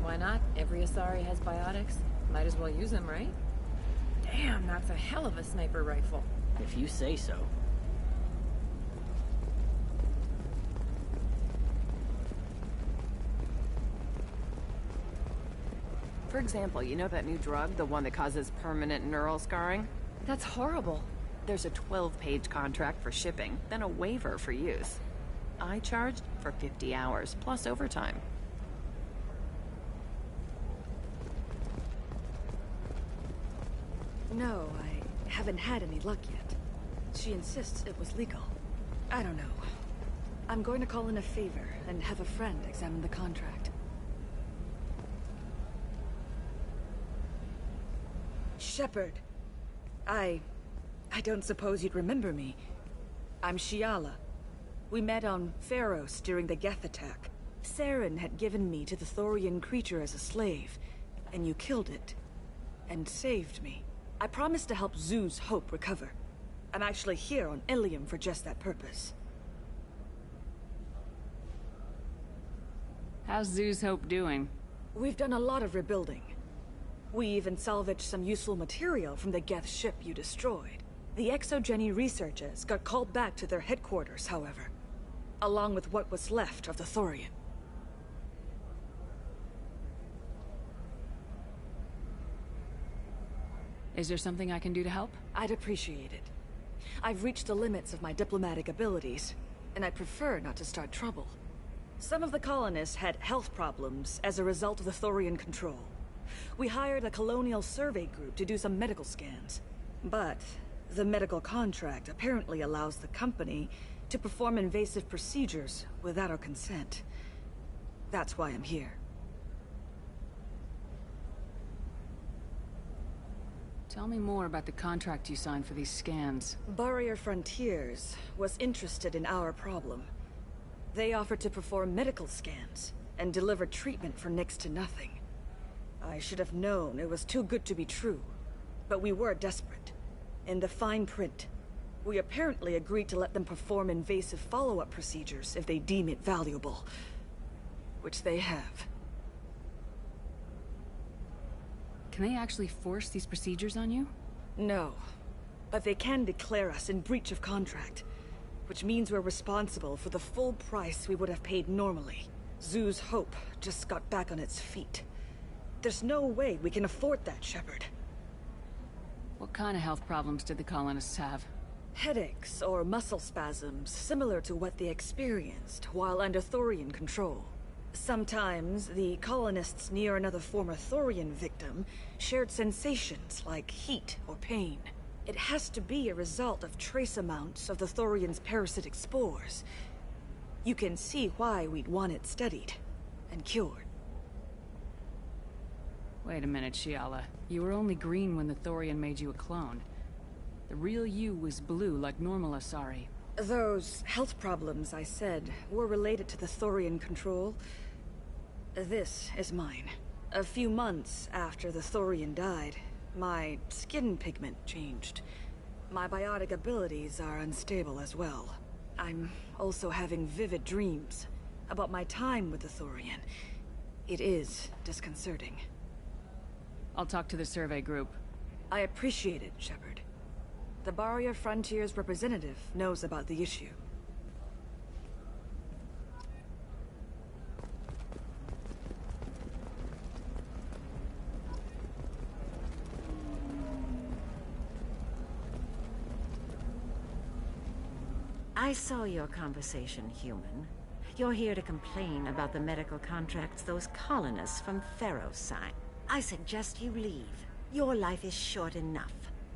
Why not? Every Asari has biotics. Might as well use them, right? Damn, that's a hell of a sniper rifle. If you say so. For example, you know that new drug, the one that causes permanent neural scarring? That's horrible. There's a 12-page contract for shipping, then a waiver for use. I charged for 50 hours, plus overtime. No, I haven't had any luck yet. She insists it was legal. I don't know. I'm going to call in a favor and have a friend examine the contract. Shepard. I don't suppose you'd remember me. I'm Shiala. We met on Pharos during the Geth attack. Saren had given me to the Thorian creature as a slave, and you killed it. And saved me. I promised to help Zoo's Hope recover. I'm actually here on Ilium for just that purpose. How's Zoo's Hope doing? We've done a lot of rebuilding. We even salvaged some useful material from the Geth ship you destroyed. The Exogeny researchers got called back to their headquarters, however. Along with what was left of the Thorian. Is there something I can do to help? I'd appreciate it. I've reached the limits of my diplomatic abilities, and I prefer not to start trouble. Some of the colonists had health problems as a result of the Thorian control. We hired a colonial survey group to do some medical scans. But the medical contract apparently allows the company to perform invasive procedures without our consent. That's why I'm here. Tell me more about the contract you signed for these scans. Barrier Frontiers was interested in our problem. They offered to perform medical scans and deliver treatment for next to nothing. I should have known it was too good to be true, but we were desperate. in the fine print. We apparently agreed to let them perform invasive follow-up procedures if they deem it valuable. Which they have. Can they actually force these procedures on you? No. But they can declare us in breach of contract. Which means we're responsible for the full price we would have paid normally. Zoo's hope just got back on its feet. There's no way we can afford that, Shepard. What kind of health problems did the colonists have? Headaches or muscle spasms, similar to what they experienced while under Thorian control. Sometimes, the colonists near another former Thorian victim shared sensations like heat or pain. It has to be a result of trace amounts of the Thorian's parasitic spores. You can see why we'd want it studied and cured. Wait a minute, Shiala. You were only green when the Thorian made you a clone. The real you was blue like normal Asari. Those health problems I said were related to the Thorian control. This is mine. A few months after the Thorian died, my skin pigment changed. My biotic abilities are unstable as well. I'm also having vivid dreams about my time with the Thorian. It is disconcerting. I'll talk to the survey group. I appreciate it, Shepard. The Barrier Frontier's representative knows about the issue. I saw your conversation, human. You're here to complain about the medical contracts those colonists from Pharaoh signed. I suggest you leave. Your life is short enough.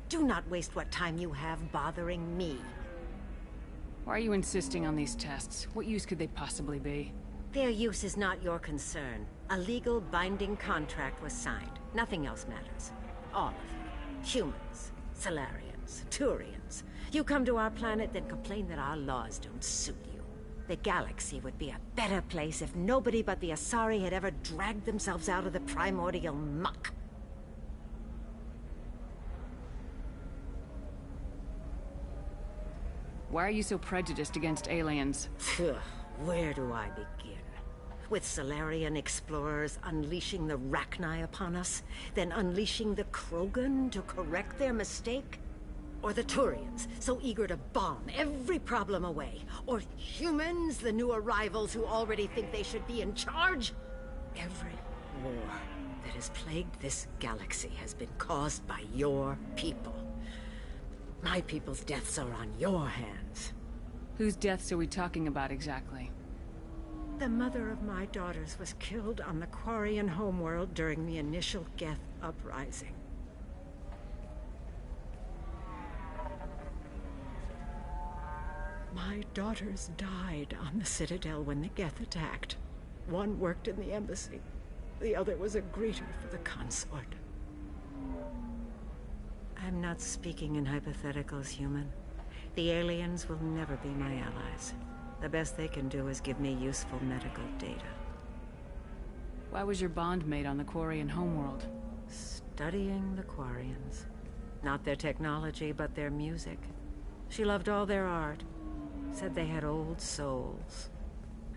Do not waste what time you have bothering me. Why are you insisting on these tests? What use could they possibly be? Their use is not your concern. A legal binding contract was signed. Nothing else matters. All of you. Humans, Solarians, Turians. You come to our planet, then complain that our laws don't suit you. The galaxy would be a better place if nobody but the Asari had ever dragged themselves out of the primordial muck. Why are you so prejudiced against aliens? Where do I begin? With Solarian explorers unleashing the Rachni upon us, then unleashing the Krogan to correct their mistake? Or the Turians, so eager to bomb every problem away? Or humans, the new arrivals who already think they should be in charge? Every war that has plagued this galaxy has been caused by your people. My people's deaths are on your hands. Whose deaths are we talking about exactly? The mother of my daughters was killed on the Quarian homeworld during the initial Geth uprising. My daughters died on the Citadel when the Geth attacked. One worked in the embassy. The other was a greeter for the consort. I'm not speaking in hypotheticals, human. The aliens will never be my allies. The best they can do is give me useful medical data. Why was your bond made on the Quarian homeworld? Studying the Quarians. Not their technology, but their music. She loved all their art. Said they had old souls.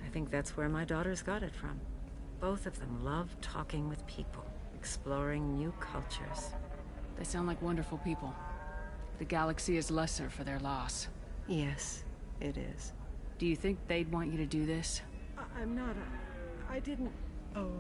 I think that's where my daughters got it from. Both of them loved talking with people, exploring new cultures. They sound like wonderful people. The galaxy is lesser for their loss. Yes, it is. Do you think they'd want you to do this? I'm not I didn't... Oh...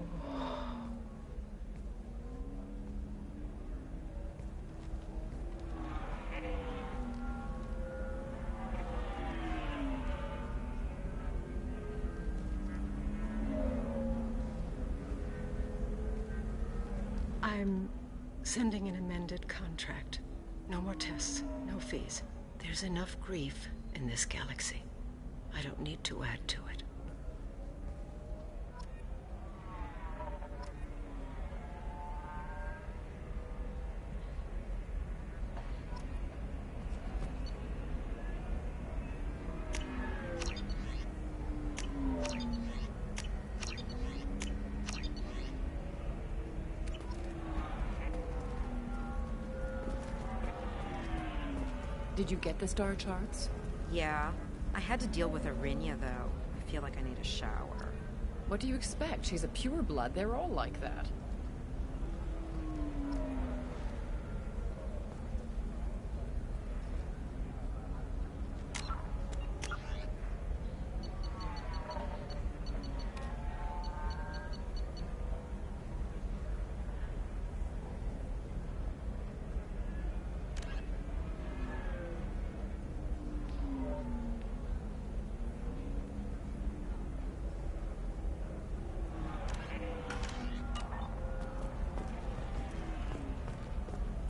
I'm sending an amended contract. No more tests, no fees. There's enough grief in this galaxy. I don't need to add to it. Did you get the star charts? Yeah. I had to deal with Arinya, though. I feel like I need a shower. What do you expect? She's a pureblood. They're all like that.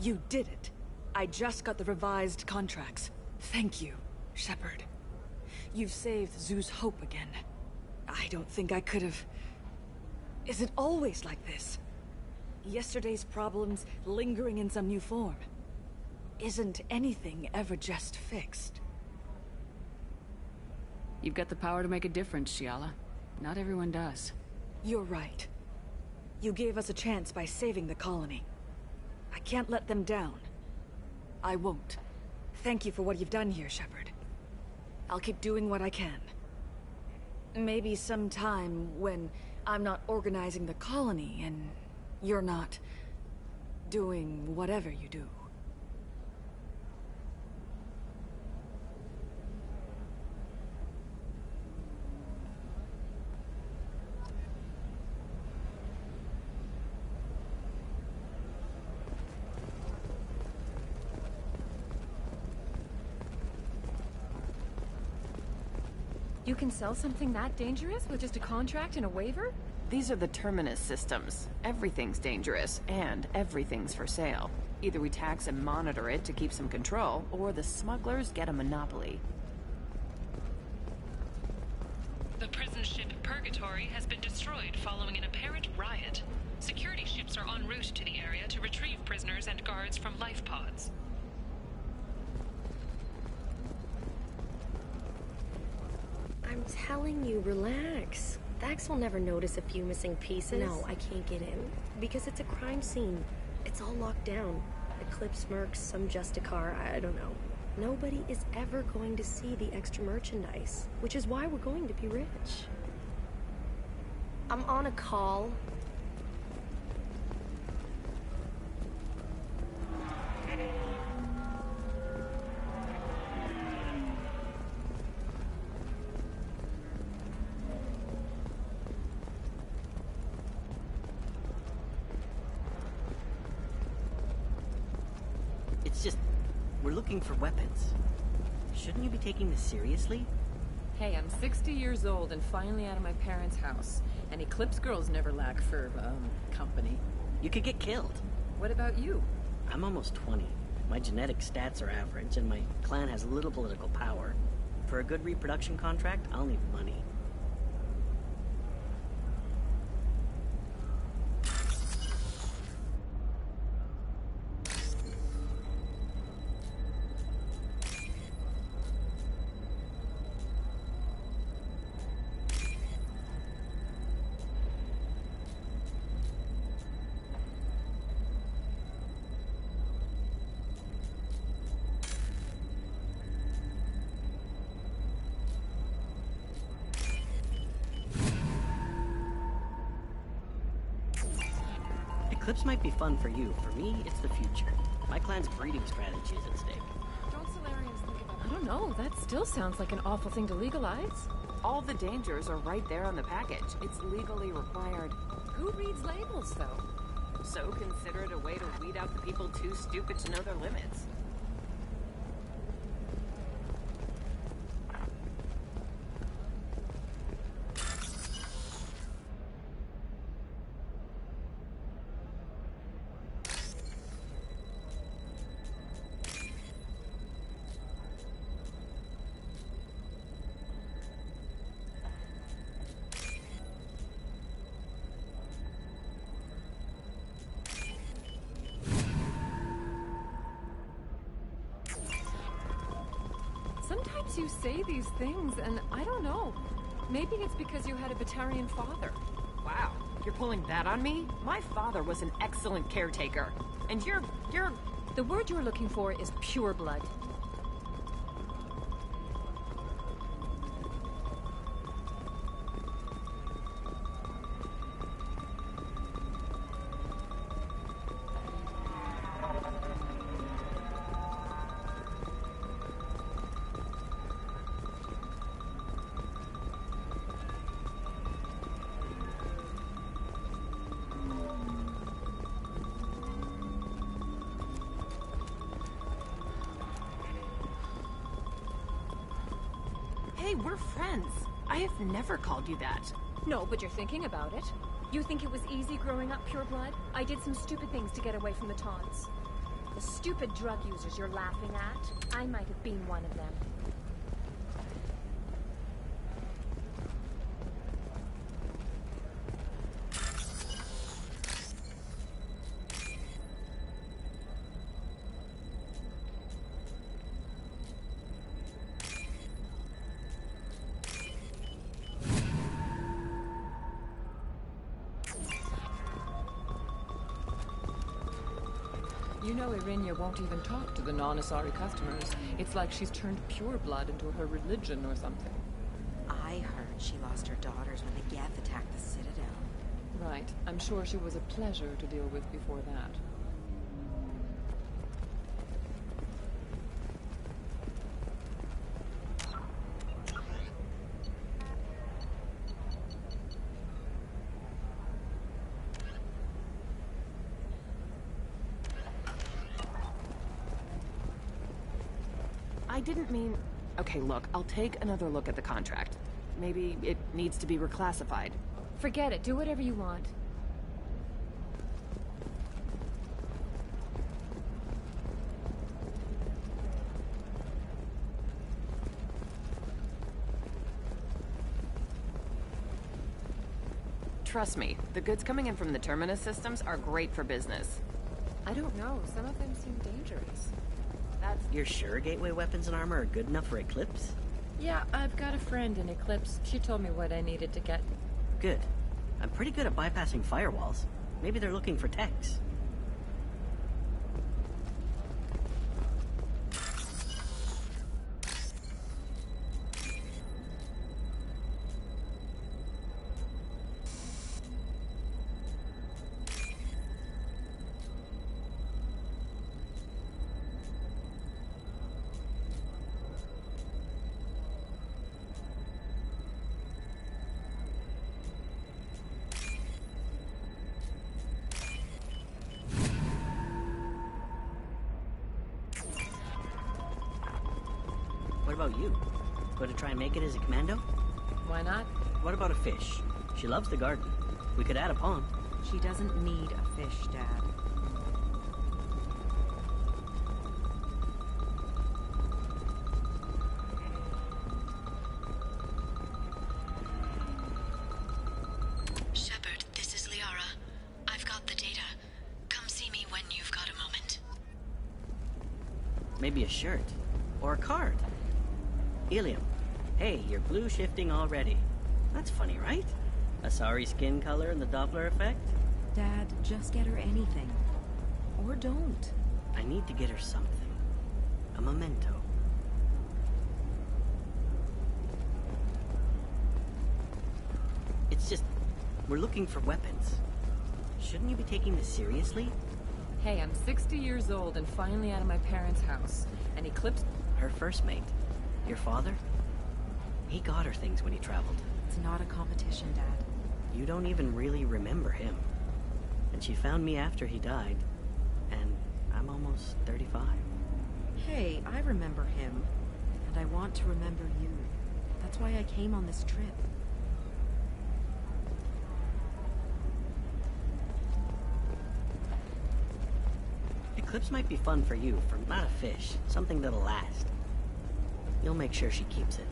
You did it. I just got the revised contracts. Thank you, Shepard. You've saved Zoo's hope again. I don't think I could have... Is it always like this? Yesterday's problems lingering in some new form. Isn't anything ever just fixed? You've got the power to make a difference, Shiala. Not everyone does. You're right. You gave us a chance by saving the colony. I can't let them down. I won't. Thank you for what you've done here, Shepard. I'll keep doing what I can. Maybe sometime when I'm not organizing the colony and you're not doing whatever you do. You can sell something that dangerous with just a contract and a waiver? These are the Terminus systems. Everything's dangerous, and everything's for sale. Either we tax and monitor it to keep some control, or the smugglers get a monopoly. The prison ship Purgatory has been destroyed following an apparent riot. Security ships are en route to the area to retrieve prisoners and guards from life pods. I'm telling you, relax. Thax will never notice a few missing pieces. No, I can't get in. Because it's a crime scene. It's all locked down. Eclipse mercs, some Justicar, I don't know. Nobody is ever going to see the extra merchandise, which is why we're going to be rich. I'm on a call. It's just, we're looking for weapons. Shouldn't you be taking this seriously? Hey, I'm 60 years old and finally out of my parents' house. And Eclipse girls never lack for, company. You could get killed. What about you? I'm almost 20. My genetic stats are average, and my clan has little political power. For a good reproduction contract, I'll need money. Eclipse might be fun for you. For me, it's the future. My clan's breeding strategy is at stake. Don't Solarians think about I don't know, that still sounds like an awful thing to legalize. All the dangers are right there on the package. It's legally required. Who reads labels, though? So consider it a way to weed out the people too stupid to know their limits. Sometimes you say these things, and I don't know. Maybe it's because you had a Batarian father. Wow, you're pulling that on me? My father was an excellent caretaker. And you're... The word you're looking for is pure blood. Hey, we're friends. I have never called you that. No, but you're thinking about it. You think it was easy growing up pure blood? I did some stupid things to get away from the taunts. The stupid drug users you're laughing at, I might have been one of them. You know Irinia won't even talk to the non-Asari customers. It's like she's turned pure blood into her religion or something. I heard she lost her daughters when the Geth attacked the Citadel. Right. I'm sure she was a pleasure to deal with before that. I didn't mean... Okay, look, I'll take another look at the contract. Maybe it needs to be reclassified. Forget it. Do whatever you want. Trust me, the goods coming in from the Terminus systems are great for business. I don't know. Some of them seem dangerous. You're sure gateway weapons and armor are good enough for Eclipse? Yeah, I've got a friend in Eclipse. She told me what I needed to get. Good. I'm pretty good at bypassing firewalls. Maybe they're looking for techs. What about you? Going to try and make it as a commando? Why not? What about a fish? She loves the garden. We could add a pond. She doesn't need a fish, Dad. Shepard, this is Liara. I've got the data. Come see me when you've got a moment. Maybe a shirt. Or a card. Ilium. Hey, you're blue shifting already. That's funny, right? Asari skin color and the Doppler effect? Dad, just get her anything. Or don't. I need to get her something. A memento. It's just... we're looking for weapons. Shouldn't you be taking this seriously? Hey, I'm 60 years old and finally out of my parents' house. And Eclipse... Her first mate. Your father? He got her things when he traveled. It's not a competition, Dad. You don't even really remember him. And she found me after he died. And I'm almost 35. Hey, I remember him. And I want to remember you. That's why I came on this trip. Eclipse might be fun for you, for not a fish. Something that'll last. You'll make sure she keeps it.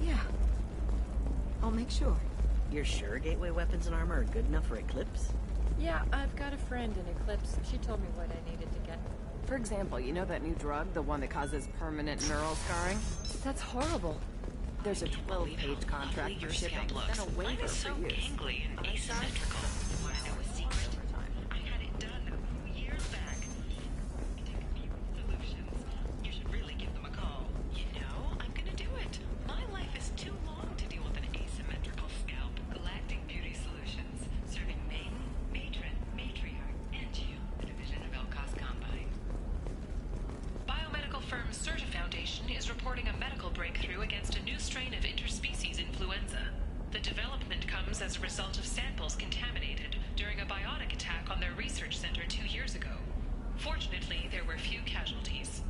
Yeah. I'll make sure. You're sure gateway weapons and armor are good enough for Eclipse? Yeah, I've got a friend in Eclipse. She told me what I needed to get. For example, you know that new drug? The one that causes permanent neural scarring? That's horrible. There's a 12-page contract for shipping, then a waiver for use. Gangly and asymmetrical. Want to know a secret? I had it done a few years back. Solutions. You should really give them a call. You know, I'm gonna do it. My life is too long to deal with an asymmetrical scalp. Galactic Beauty Solutions, serving maiden, matron, matriarch, and you, the division of Elcos Combine. Biomedical firm Certa Foundation is reporting a medical breakthrough against a new strain of interspecies influenza. The development comes as a result of samples contaminated during a biotic attack on their research center 2 years ago. Fortunately, there were few casualties.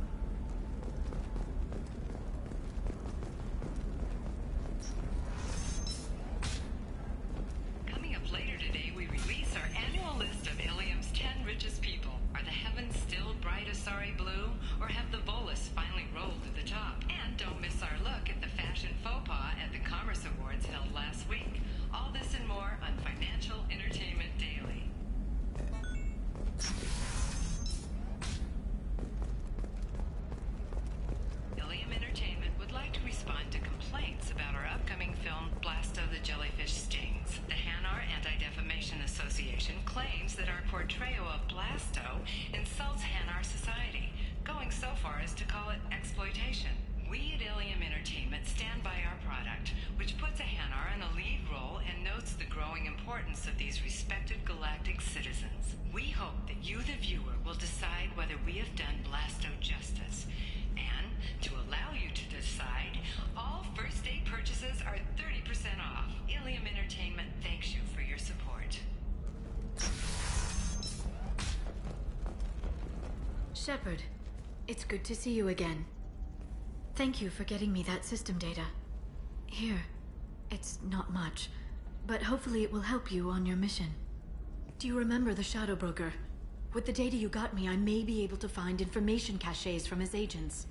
portrayal of Blasto insults Hanar society, going so far as to call it exploitation. We at Ilium Entertainment stand by our product, which puts a Hanar in a lead role and notes the growing importance of these respected galactic citizens. We hope that you, the viewer, will decide whether we have done Blasto justice. And to allow you to decide, all first day purchases are 30% off. Ilium Entertainment thanks you for your support. Shepard, it's good to see you again. Thank you for getting me that system data. Here, it's not much, but hopefully it will help you on your mission. Do you remember the Shadow Broker? With the data you got me, I may be able to find information caches from his agents.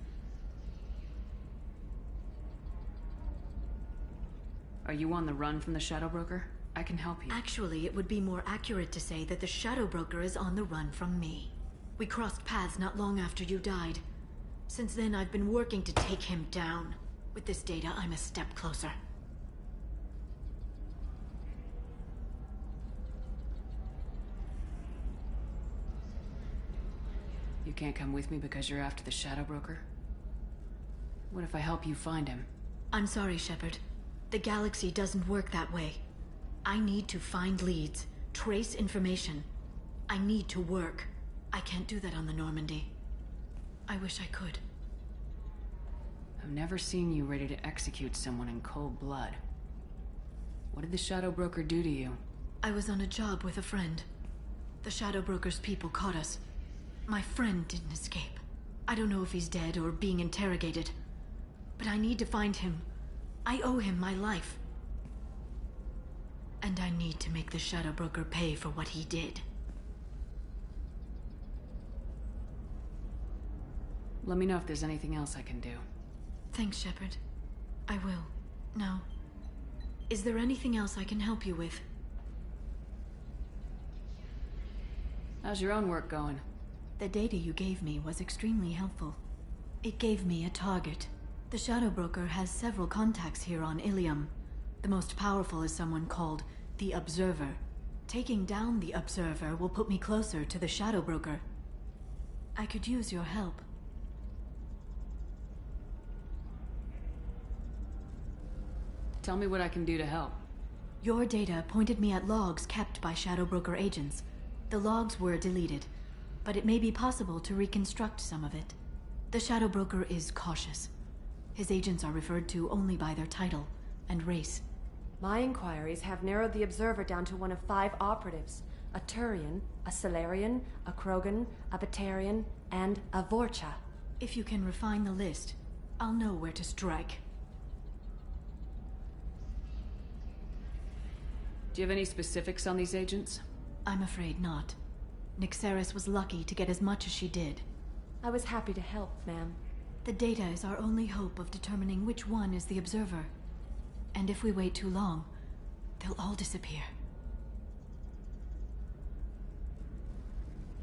Are you on the run from the Shadow Broker? I can help you. Actually, it would be more accurate to say that the Shadow Broker is on the run from me. We crossed paths not long after you died. Since then, I've been working to take him down. With this data, I'm a step closer. You can't come with me because you're after the Shadow Broker? What if I help you find him? I'm sorry, Shepard. The galaxy doesn't work that way. I need to find leads, trace information. I need to work. I can't do that on the Normandy. I wish I could. I've never seen you ready to execute someone in cold blood. What did the Shadow Broker do to you? I was on a job with a friend. The Shadow Broker's people caught us. My friend didn't escape. I don't know if he's dead or being interrogated. But I need to find him. I owe him my life. And I need to make the Shadow Broker pay for what he did. Let me know if there's anything else I can do. Thanks, Shepard. I will. Now, is there anything else I can help you with? How's your own work going? The data you gave me was extremely helpful. It gave me a target. The Shadow Broker has several contacts here on Ilium. The most powerful is someone called the Observer. Taking down the Observer will put me closer to the Shadow Broker. I could use your help. Tell me what I can do to help. Your data pointed me at logs kept by Shadow Broker agents. The logs were deleted, but it may be possible to reconstruct some of it. The Shadow Broker is cautious. His agents are referred to only by their title and race. My inquiries have narrowed the Observer down to one of 5 operatives. A Turian, a Salarian, a Krogan, a Batarian, and a Vorcha. If you can refine the list, I'll know where to strike. Do you have any specifics on these agents? I'm afraid not. Nyxeris was lucky to get as much as she did. I was happy to help, ma'am. The data is our only hope of determining which one is the Observer. And if we wait too long, they'll all disappear.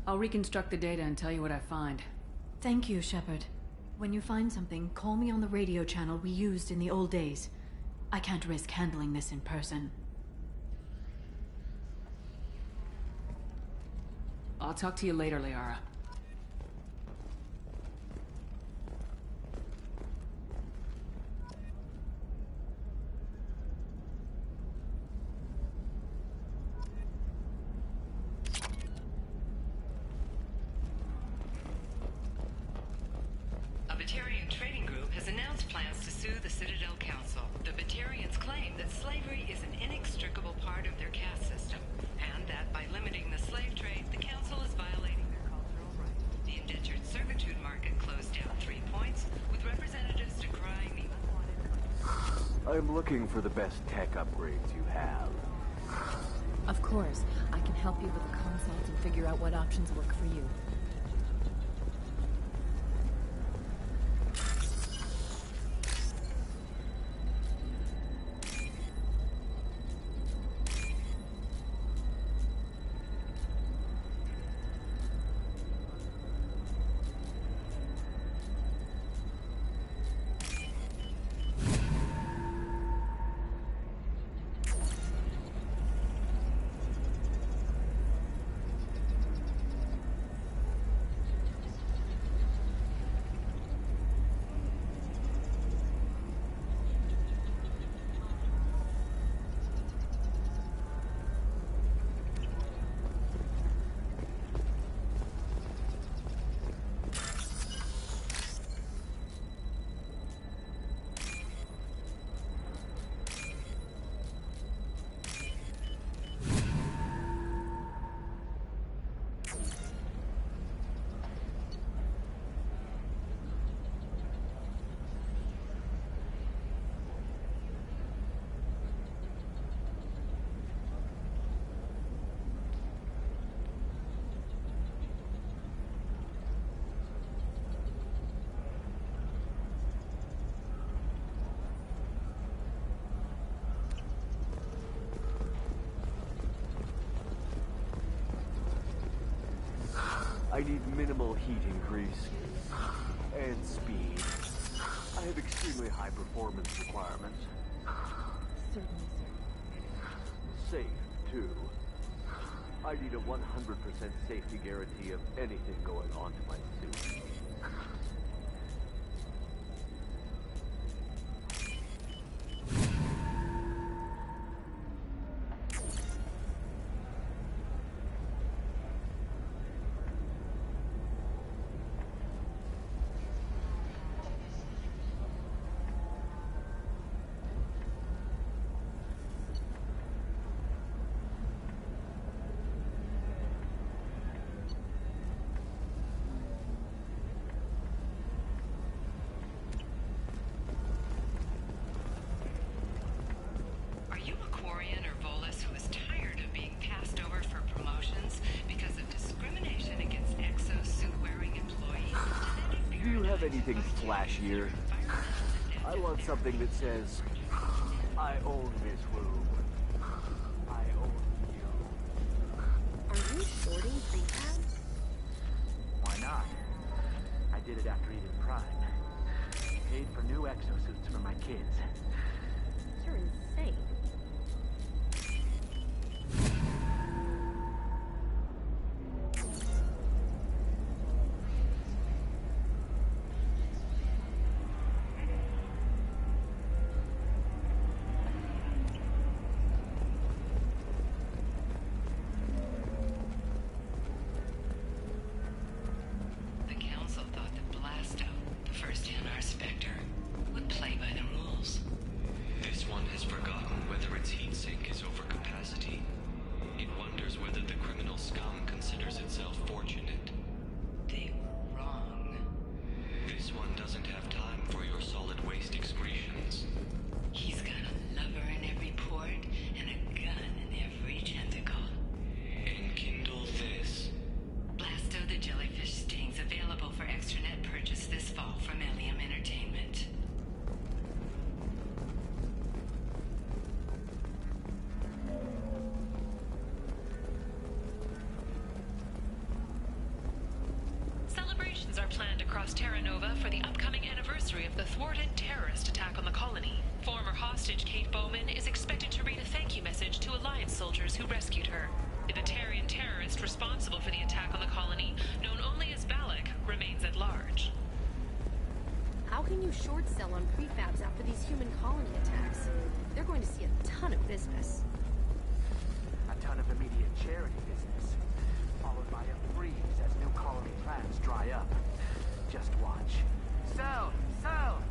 I'll reconstruct the data and tell you what I find. Thank you, Shepard. When you find something, call me on the radio channel we used in the old days. I can't risk handling this in person. I'll talk to you later, Liara. A Batarian trading group has announced plans to sue the Citadel Council. The Batarians claim that slavery is an inextricable part of their caste system, and that by limiting the slave trade, the Council is violating their cultural rights. The indentured servitude market closed down 3 points, with representatives decrying the unwanted... I'm looking for the best tech upgrades you have. Of course. I can help you with the consult and figure out what options work for you. I need minimal heat increase. And speed. I have extremely high performance requirements. Certainly, sir. Safe, too. I need a 100% safety guarantee of anything going on to my suit. Anything flashier. I want something that says, I own this room. I own you. Are you shorting prefabs? Why not? I did it after Eden Prime. Paid for new exosuits for my kids. You're insane. Planned across Terra Nova for the upcoming anniversary of the thwarted terrorist attack on the colony. Former hostage Kate Bowman is expected to read a thank you message to Alliance soldiers who rescued her. The Batarian terrorist responsible for the attack on the colony, known only as Balak, remains at large. How can you short sell on prefabs after these human colony attacks? They're going to see a ton of business. A ton of immediate charity business, followed by a freeze as new colony plans dry up. Just watch. Sell! Sell!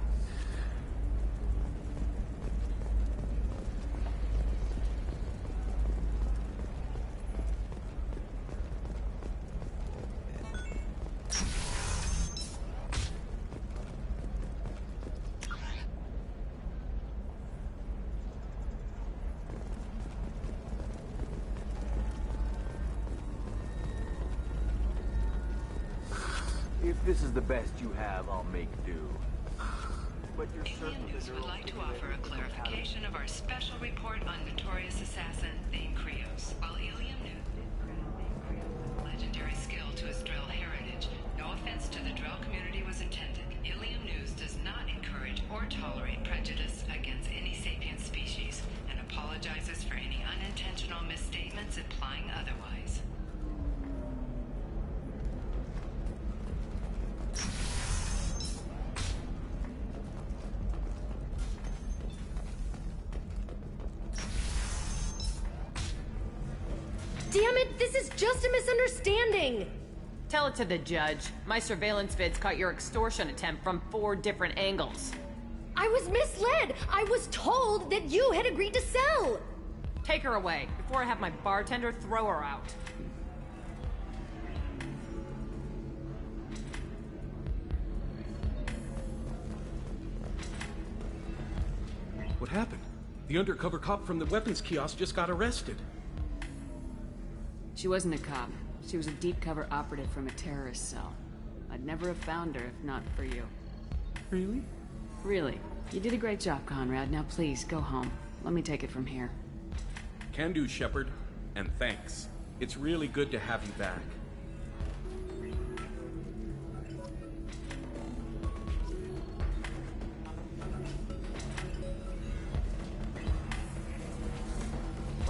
If this is the best you have, I'll make do. But you're Alien News would like to offer a clarification of our special report on notorious assassin named Krios. While Alien News legendary skill to his Drell heritage, no offense to the Drell community was intended. Alien News does not encourage or tolerate prejudice against any sapient species and apologizes for any unintentional misstatements implying otherwise. Damn it, this is just a misunderstanding! Tell it to the judge. My surveillance vids caught your extortion attempt from 4 different angles. I was misled! I was told that you had agreed to sell! Take her away, before I have my bartender throw her out. What happened? The undercover cop from the weapons kiosk just got arrested. She wasn't a cop. She was a deep cover operative from a terrorist cell. I'd never have found her if not for you. Really? Really. You did a great job, Conrad. Now please, go home. Let me take it from here. Can do, Shepard. And thanks. It's really good to have you back.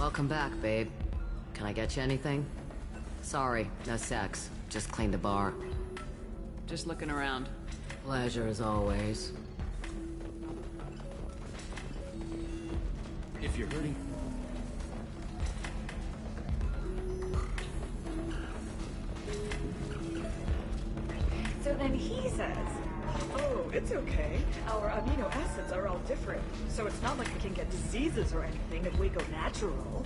Welcome back, babe. Can I get you anything? Sorry, no sex. Just clean the bar. Just looking around. Pleasure as always. If you're hurting... So then he says, oh, it's okay. Our amino acids are all different, so it's not like we can get diseases or anything if we go natural.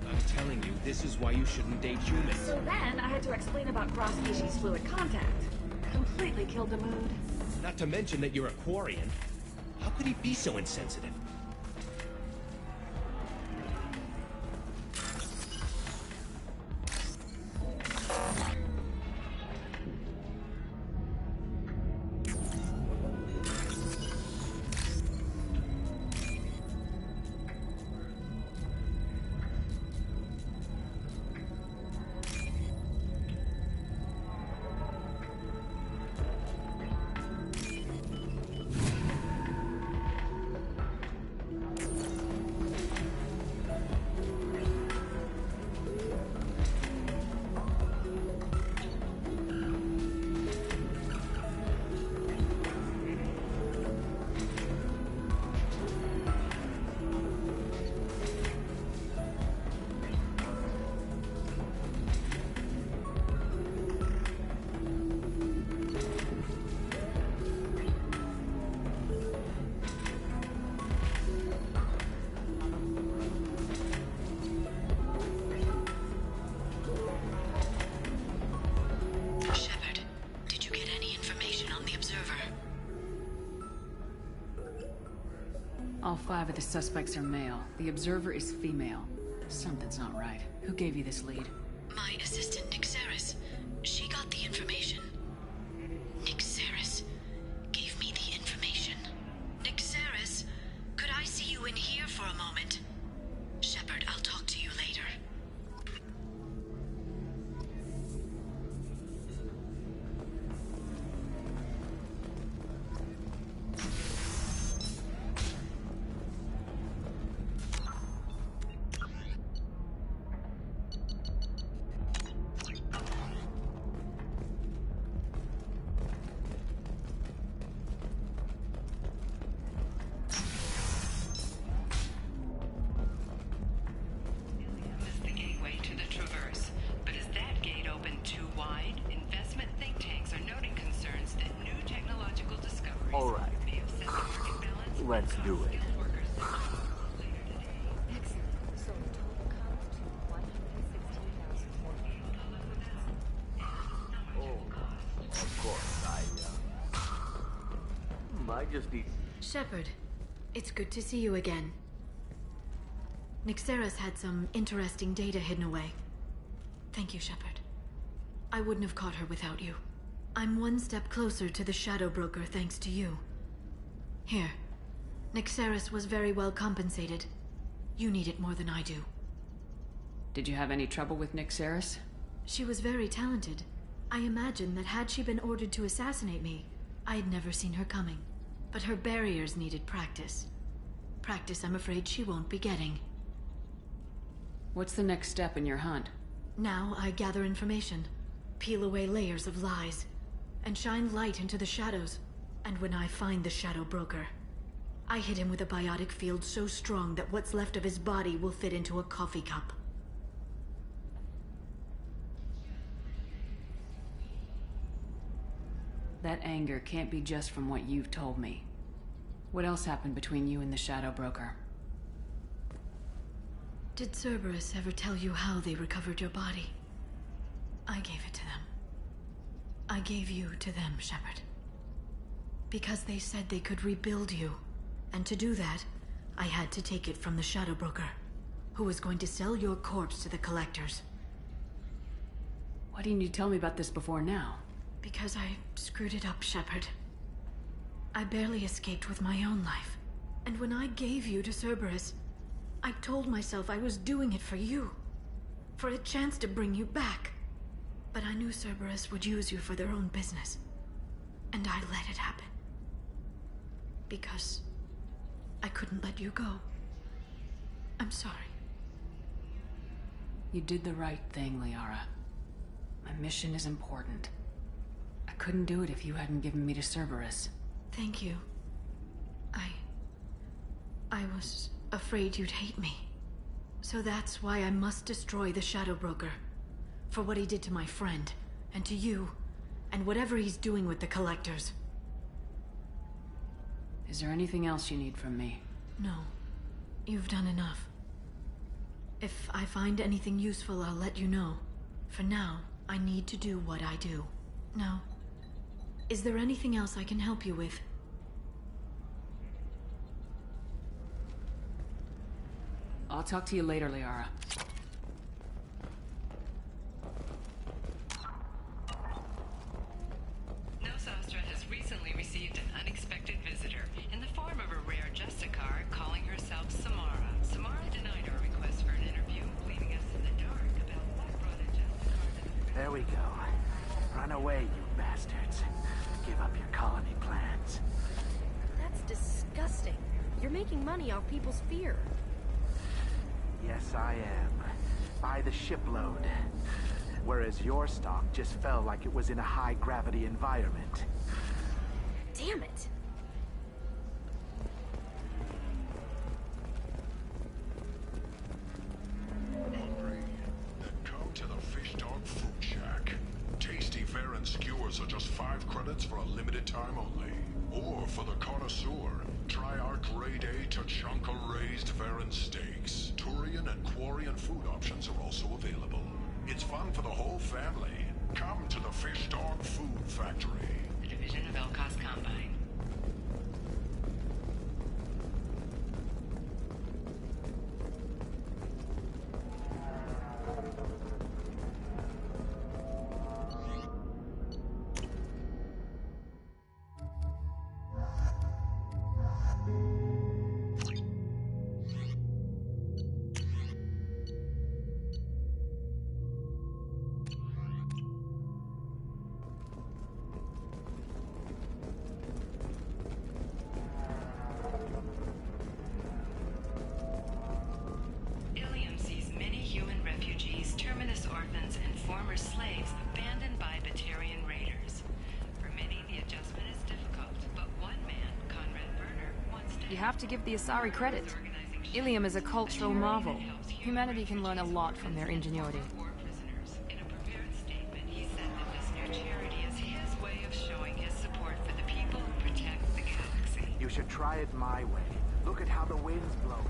I'm telling you, this is why you shouldn't date humans. So then I had to explain about cross-species fluid contact. Completely killed the mood. Not to mention that you're a Quarian. How could he be so insensitive? Shepard, did you get any information on the Observer? All 5 of the suspects are male. The Observer is female. Something's not right. Who gave you this lead? My assistant, Nixeris. She got the information. Nixeris gave me the information. Nixeris, could I see you in here for a moment? Shepard, I'll talk to you later. Is the gateway to the Traverse. But is that gate open too wide? Investment think tanks are noting concerns that new technological discoveries All right. may upset the market balance. Let's do it. Skilled workers Excellent. So the total comes to 116,400. Oh, of course, I just need... Shepard, it's good to see you again. Nixeris had some interesting data hidden away. Thank you, Shepard. I wouldn't have caught her without you. I'm one step closer to the Shadow Broker thanks to you. Here. Nixeris was very well compensated. You need it more than I do. Did you have any trouble with Nixeris? She was very talented. I imagine that had she been ordered to assassinate me, I'd never seen her coming. But her barriers needed practice. Practice I'm afraid she won't be getting. What's the next step in your hunt? Now I gather information, peel away layers of lies, and shine light into the shadows. And when I find the Shadow Broker, I hit him with a biotic field so strong that what's left of his body will fit into a coffee cup. That anger can't be just from what you've told me. What else happened between you and the Shadow Broker? Did Cerberus ever tell you how they recovered your body? I gave it to them. I gave you to them, Shepard. Because they said they could rebuild you. And to do that, I had to take it from the Shadow Broker, who was going to sell your corpse to the collectors. Why didn't you tell me about this before now? Because I screwed it up, Shepard. I barely escaped with my own life. And when I gave you to Cerberus, I told myself I was doing it for you. For a chance to bring you back. But I knew Cerberus would use you for their own business. And I let it happen. Because I couldn't let you go. I'm sorry. You did the right thing, Liara. My mission is important. I couldn't do it if you hadn't given me to Cerberus. Thank you. I was afraid you'd hate me. So that's why I must destroy the Shadow Broker. For what he did to my friend, and to you, and whatever he's doing with the Collectors. Is there anything else you need from me? No. You've done enough. If I find anything useful, I'll let you know. For now, I need to do what I do. Now, is there anything else I can help you with? I'll talk to you later, Liara. Nosastra has recently received an unexpected visitor in the form of a rare Justicar calling herself Samara. Samara denied our request for an interview, leaving us in the dark about what brought a Justicar to the... There we go. Run away, you bastards. Give up your colony plans. That's disgusting. You're making money off people's fear. Yes, I am. By the shipload. Whereas your stock just fell like it was in a high-gravity environment. Damn it. Hungry? Then come to the Fish Dog Food Shack. Tasty Farron skewers are just 5 credits for a limited time only. Or for the connoisseur, try our grade A Tachanka raised Farron steaks. Turian and Quarian food options are also available. It's fun for the whole family. Come to the Fish Dog Food Factory. A division of Elkos Combine. You have to give the Asari credit. Ilium is a cultural marvel. Humanity can learn a lot from their ingenuity. In a prepared statement, he said that this new charity is his way of showing his support for the people who protect the galaxy. You should try it my way. Look at how the wind's blowing.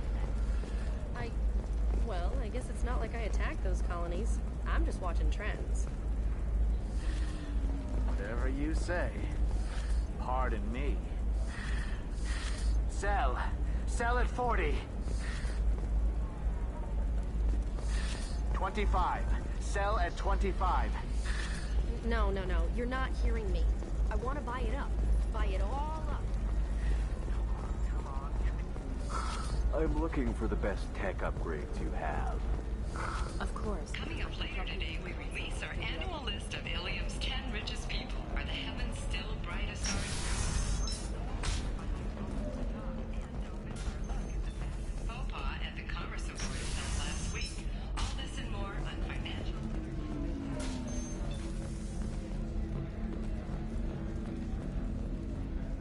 Well, I guess it's not like I attacked those colonies. I'm just watching trends. Whatever you say. Pardon me. Sell. Sell at 40. 25. Sell at 25. No. You're not hearing me. I want to buy it up. Buy it all up. I'm looking for the best tech upgrades you have. Of course. Coming up later today, we release our annual list of Ilium's 10 richest people. Are the heavens still bright as stars? Popa at the Commerce Awards said last week. All this and more on Financial.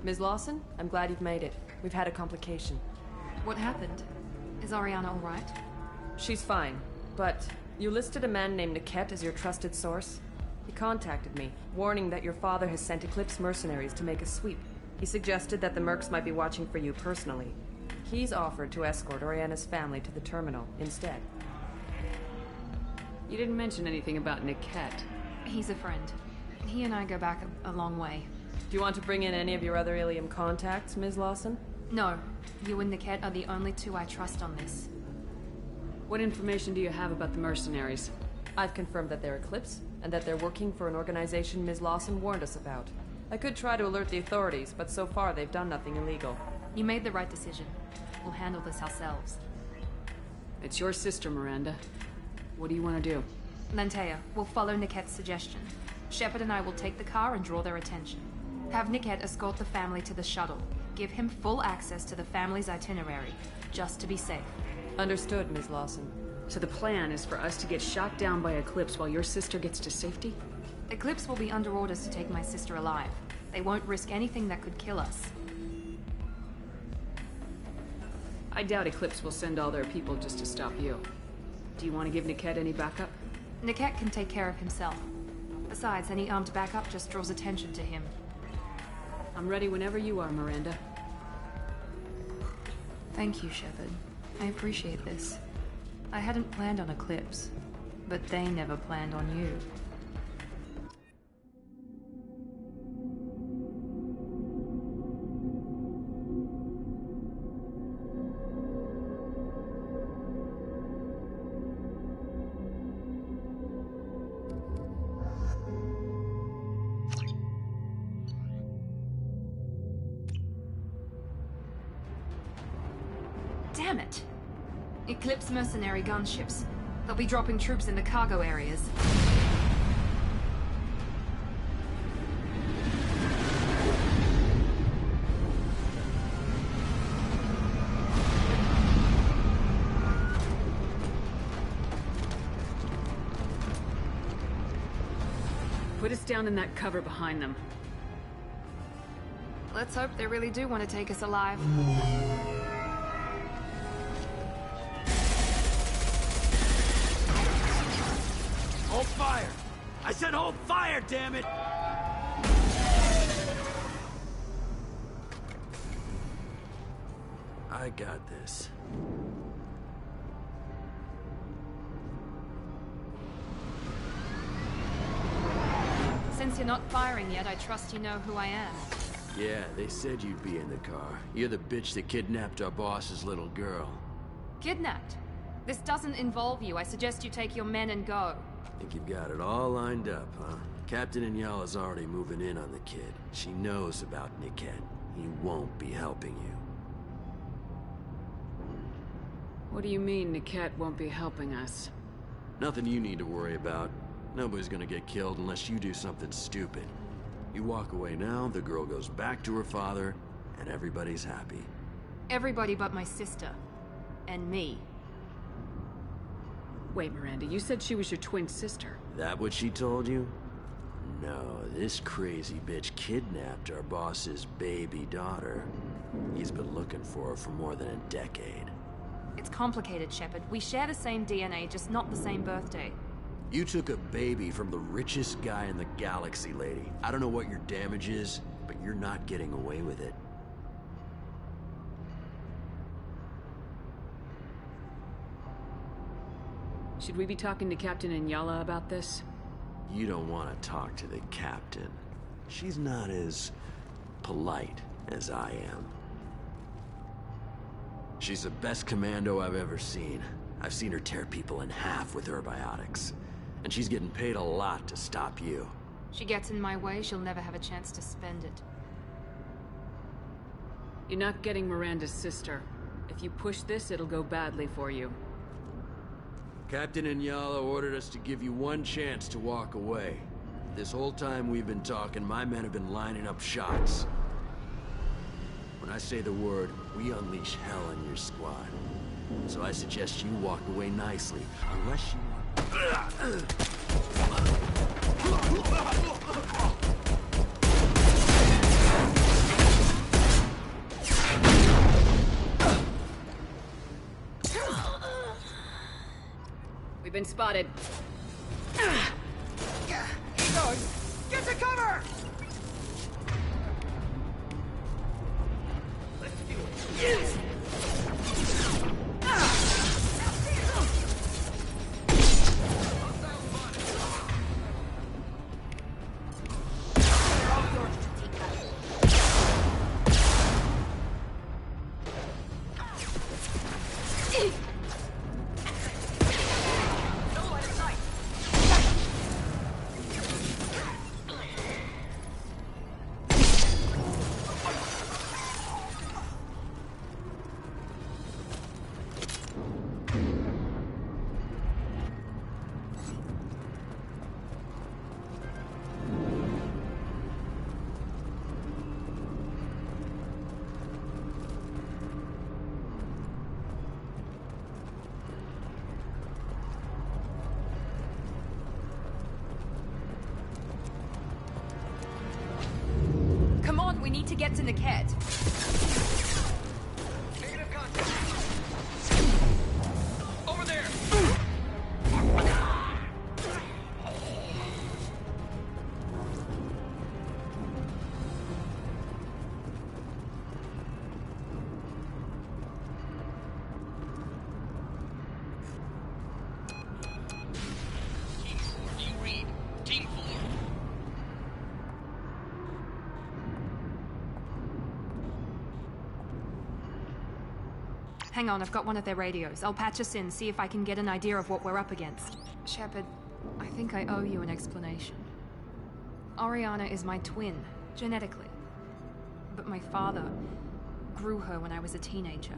Ms. Lawson, I'm glad you've made it. We've had a complication. What happened? Is Ariana all right? She's fine, but you listed a man named Niket as your trusted source. He contacted me, warning that your father has sent Eclipse mercenaries to make a sweep. He suggested that the mercs might be watching for you personally. He's offered to escort Oriana's family to the terminal instead. You didn't mention anything about Niket. He's a friend. He and I go back a long way. Do you want to bring in any of your other Ilium contacts, Ms. Lawson? No. You and Niket are the only two I trust on this. What information do you have about the mercenaries? I've confirmed that they're Eclipse, and that they're working for an organization Ms. Lawson warned us about. I could try to alert the authorities, but so far they've done nothing illegal. You made the right decision. We'll handle this ourselves. It's your sister, Miranda. What do you want to do? Lantea, we'll follow Niket's suggestion. Shepard and I will take the car and draw their attention. Have Niket escort the family to the shuttle. Give him full access to the family's itinerary, just to be safe. Understood, Ms. Lawson. So the plan is for us to get shot down by Eclipse while your sister gets to safety? Eclipse will be under orders to take my sister alive. They won't risk anything that could kill us. I doubt Eclipse will send all their people just to stop you. Do you want to give Niket any backup? Niket can take care of himself. Besides, any armed backup just draws attention to him. I'm ready whenever you are, Miranda. Thank you, Shepard. I appreciate this. I hadn't planned on Eclipse, but they never planned on you. Damn it! Eclipse mercenary gunships. They'll be dropping troops in the cargo areas. Put us down in that cover behind them. Let's hope they really do want to take us alive. Hold fire! I said hold fire, damn it! I got this. Since you're not firing yet, I trust you know who I am. Yeah, they said you'd be in the car. You're the bitch that kidnapped our boss's little girl. Kidnapped? This doesn't involve you. I suggest you take your men and go. Think you've got it all lined up, huh? Captain Inyala's already moving in on the kid. She knows about Niket. He won't be helping you. What do you mean Niket won't be helping us? Nothing you need to worry about. Nobody's gonna get killed unless you do something stupid. You walk away now, the girl goes back to her father, and everybody's happy. Everybody but my sister. And me. Wait, Miranda, you said she was your twin sister. That what she told you? No, this crazy bitch kidnapped our boss's baby daughter. He's been looking for her for more than a decade. It's complicated, Shepard. We share the same DNA, just not the same birthday. You took a baby from the richest guy in the galaxy, lady. I don't know what your damage is, but you're not getting away with it. Should we be talking to Captain Inyala about this? You don't want to talk to the captain. She's not as polite as I am. She's the best commando I've ever seen. I've seen her tear people in half with herbiotics. And she's getting paid a lot to stop you. She gets in my way, she'll never have a chance to spend it. You're not getting Miranda's sister. If you push this, it'll go badly for you. Captain Inyala ordered us to give you one chance to walk away. This whole time we've been talking, my men have been lining up shots. When I say the word, we unleash hell in your squad. So I suggest you walk away nicely, unless you want... We've been spotted. Keep going! Get to cover! Let's do it. Yes! We need to get to Niket. Negative contact. Over there. Hang on, I've got one of their radios. I'll patch us in, see if I can get an idea of what we're up against. Shepard, I think I owe you an explanation. Oriana is my twin, genetically. But my father grew her when I was a teenager.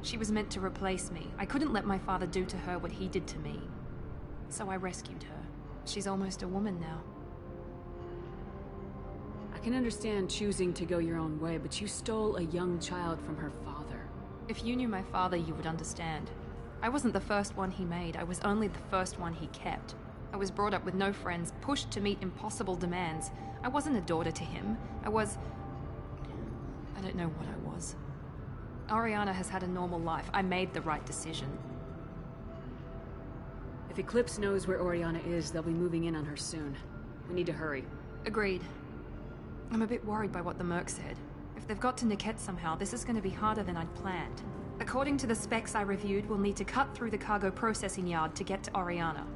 She was meant to replace me. I couldn't let my father do to her what he did to me. So I rescued her. She's almost a woman now. I can understand choosing to go your own way, but you stole a young child from her father. If you knew my father, you would understand. I wasn't the first one he made. I was only the first one he kept. I was brought up with no friends, pushed to meet impossible demands. I wasn't a daughter to him. I don't know what I was. Oriana has had a normal life. I made the right decision. If Eclipse knows where Oriana is, they'll be moving in on her soon. We need to hurry. Agreed. I'm a bit worried by what the Merc said. If they've got to Niket somehow, this is going to be harder than I'd planned. According to the specs I reviewed, we'll need to cut through the cargo processing yard to get to Oriana.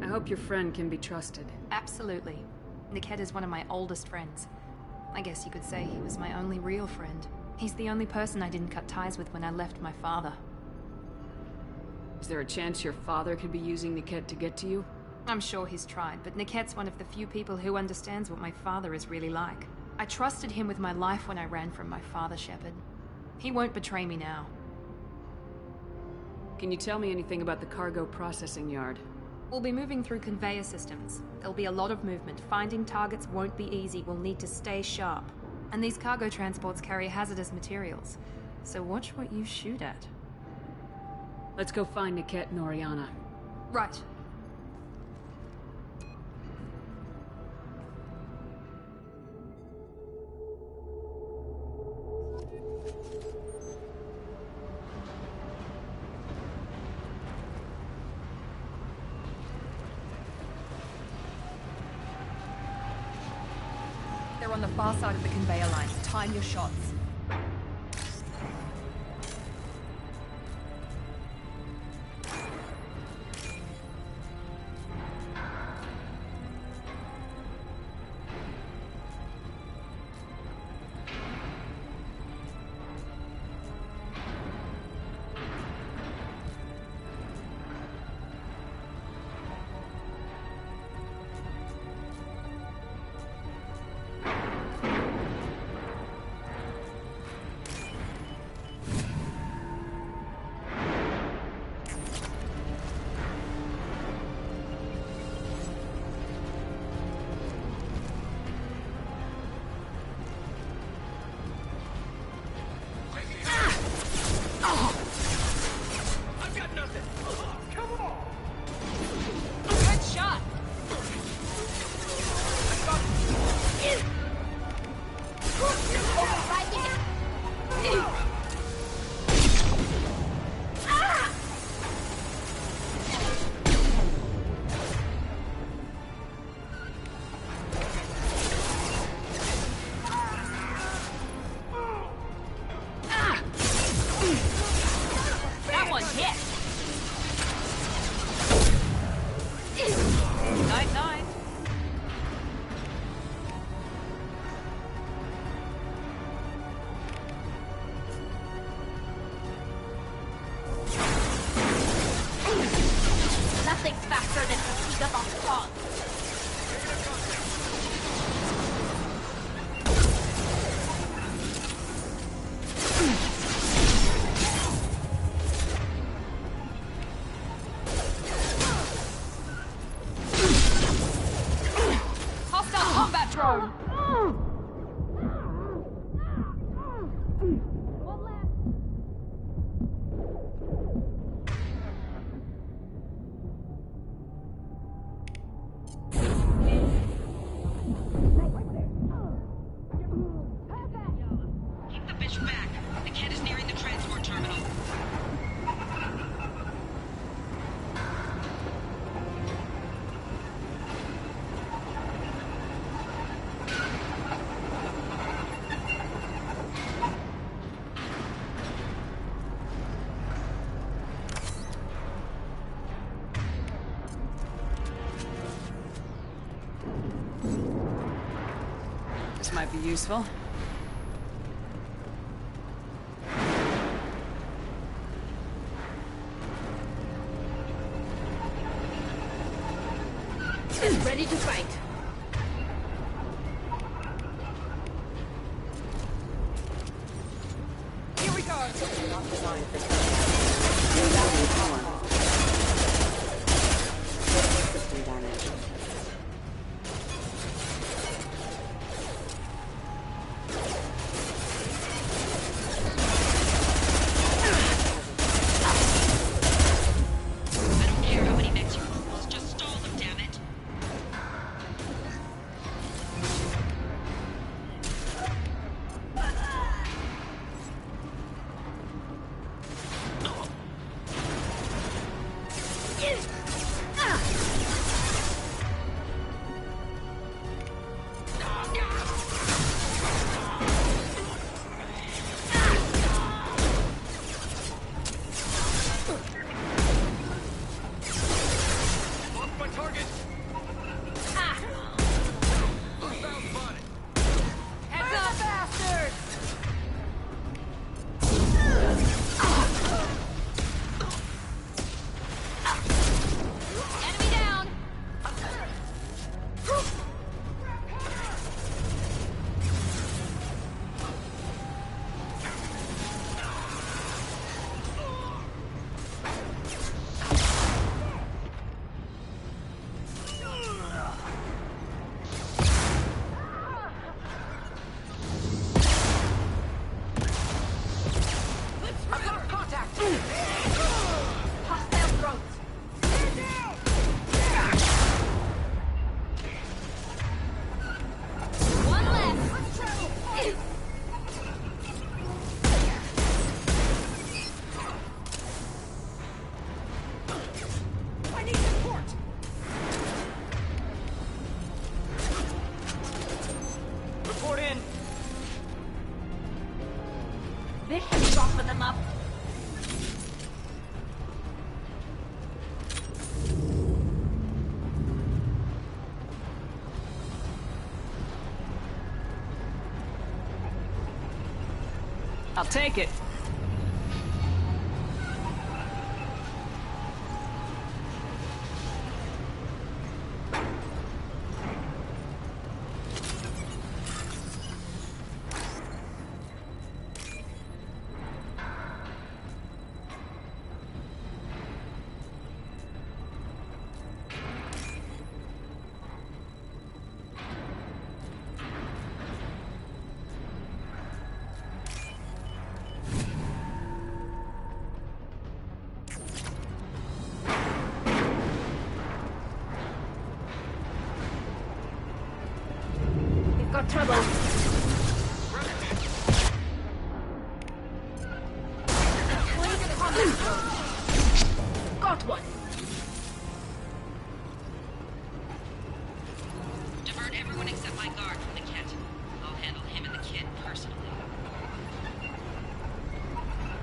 I hope your friend can be trusted. Absolutely. Niket is one of my oldest friends. I guess you could say he was my only real friend. He's the only person I didn't cut ties with when I left my father. Is there a chance your father could be using Niket to get to you? I'm sure he's tried, but Niket's one of the few people who understands what my father is really like. I trusted him with my life when I ran from my father, Shepard. He won't betray me now. Can you tell me anything about the cargo processing yard? We'll be moving through conveyor systems. There'll be a lot of movement. Finding targets won't be easy. We'll need to stay sharp. And these cargo transports carry hazardous materials. So watch what you shoot at. Let's go find Niket and Oriana. Right. They're on the far side of the conveyor line. Time your shots. This might be useful. Ready to fight. Here we go! I'll take it. Got trouble. Got one. Divert everyone except my guard from the kit. I'll handle him and the kid personally.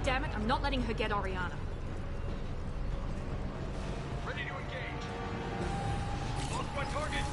Damn it, I'm not letting her get Oriana. Ready to engage. Lost my target.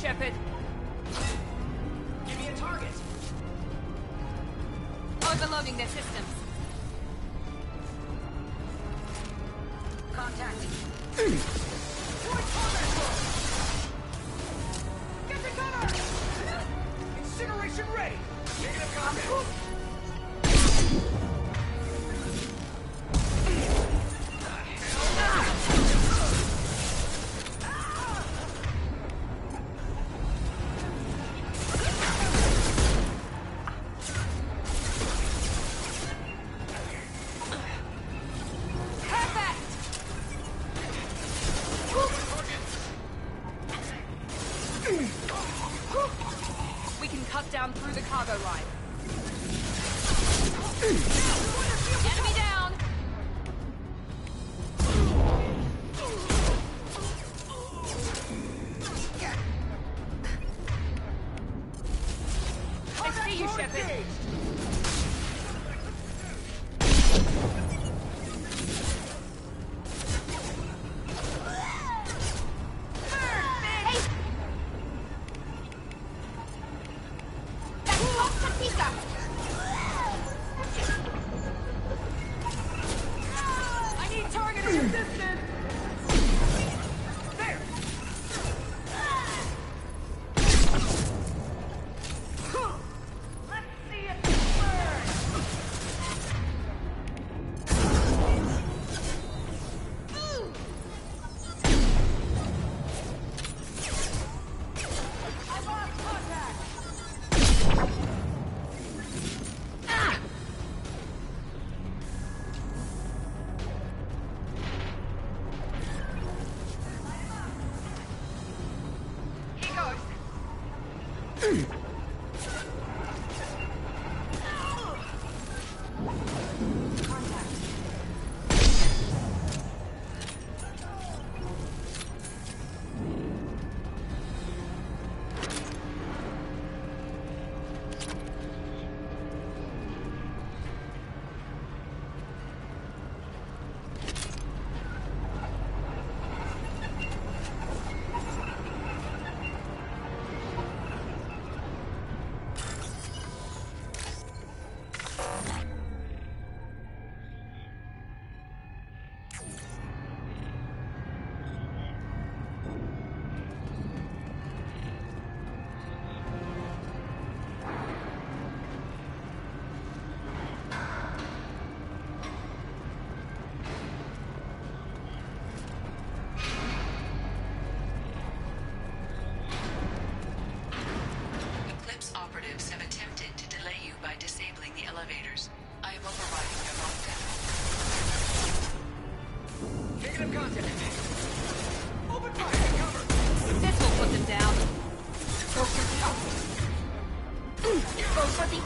Shepard. Give me a target. Overloading their systems. Contact. Get the cover! Incineration ready. Negative contact. cut down through the cargo line. Enemy down! I see you, Shepard. I need targeted assistance! There! Let's see it burn! I lost contact! He goes. Eclipse operatives have attempted to delay you by disabling the elevators. I am overriding your lockdown. Taking up contact. Open fire, cover. This will put them down. Go for the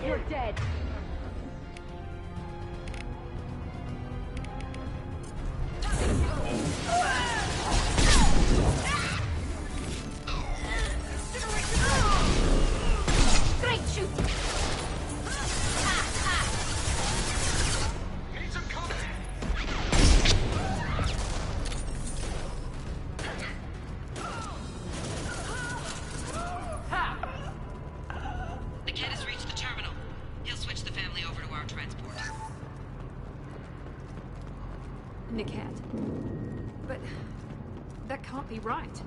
You're dead. Great shoot! Need some cover. The kid has reached the terminal. He'll switch the family over to our transport. Niket. But that can't be right.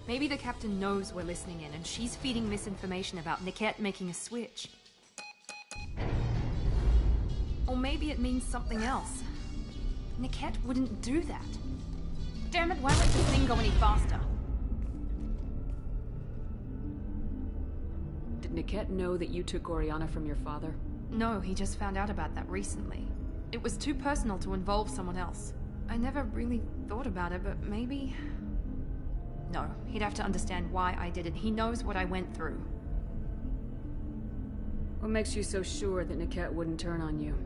Maybe the captain knows we're listening in, and she's feeding misinformation about Niket making a switch. Or maybe it means something else. Niket wouldn't do that. Damn it, why won't this thing go any faster? Did Niket know that you took Oriana from your father? No, he just found out about that recently. It was too personal to involve someone else. I never really thought about it, but maybe... No, he'd have to understand why I did it. He knows what I went through. What makes you so sure that Niket wouldn't turn on you?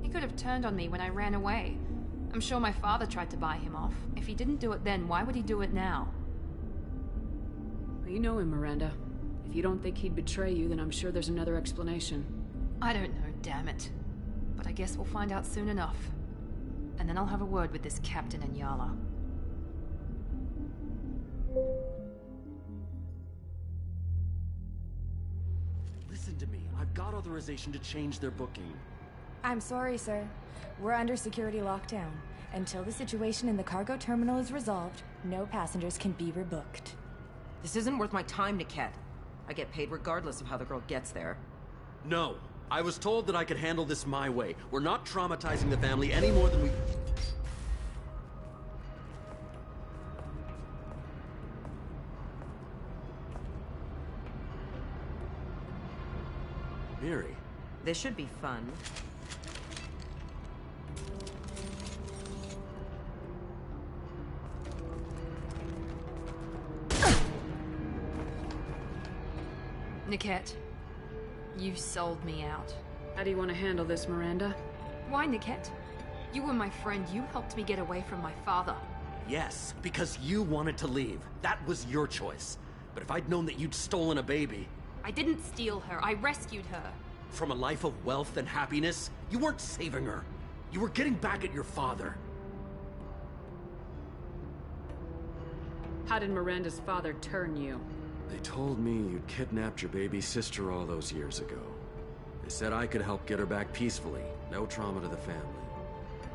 He could have turned on me when I ran away. I'm sure my father tried to buy him off. If he didn't do it then, why would he do it now? Well, you know him, Miranda. If you don't think he'd betray you, then I'm sure there's another explanation. I don't know, damn it. But I guess we'll find out soon enough. And then I'll have a word with this Captain Inyala. Listen to me. I've got authorization to change their booking. I'm sorry, sir. We're under security lockdown. Until the situation in the cargo terminal is resolved, no passengers can be rebooked. This isn't worth my time, Niket. I get paid regardless of how the girl gets there. No. I was told that I could handle this my way. We're not traumatizing the family any more than we... Miri. This should be fun. Niket, you've sold me out. How do you want to handle this, Miranda? Why, Niket? You were my friend. You helped me get away from my father. Yes, because you wanted to leave. That was your choice. But if I'd known that you'd stolen a baby... I didn't steal her. I rescued her. From a life of wealth and happiness, you weren't saving her. You were getting back at your father. How did Miranda's father turn you? They told me you'd kidnapped your baby sister all those years ago. They said I could help get her back peacefully, no trauma to the family.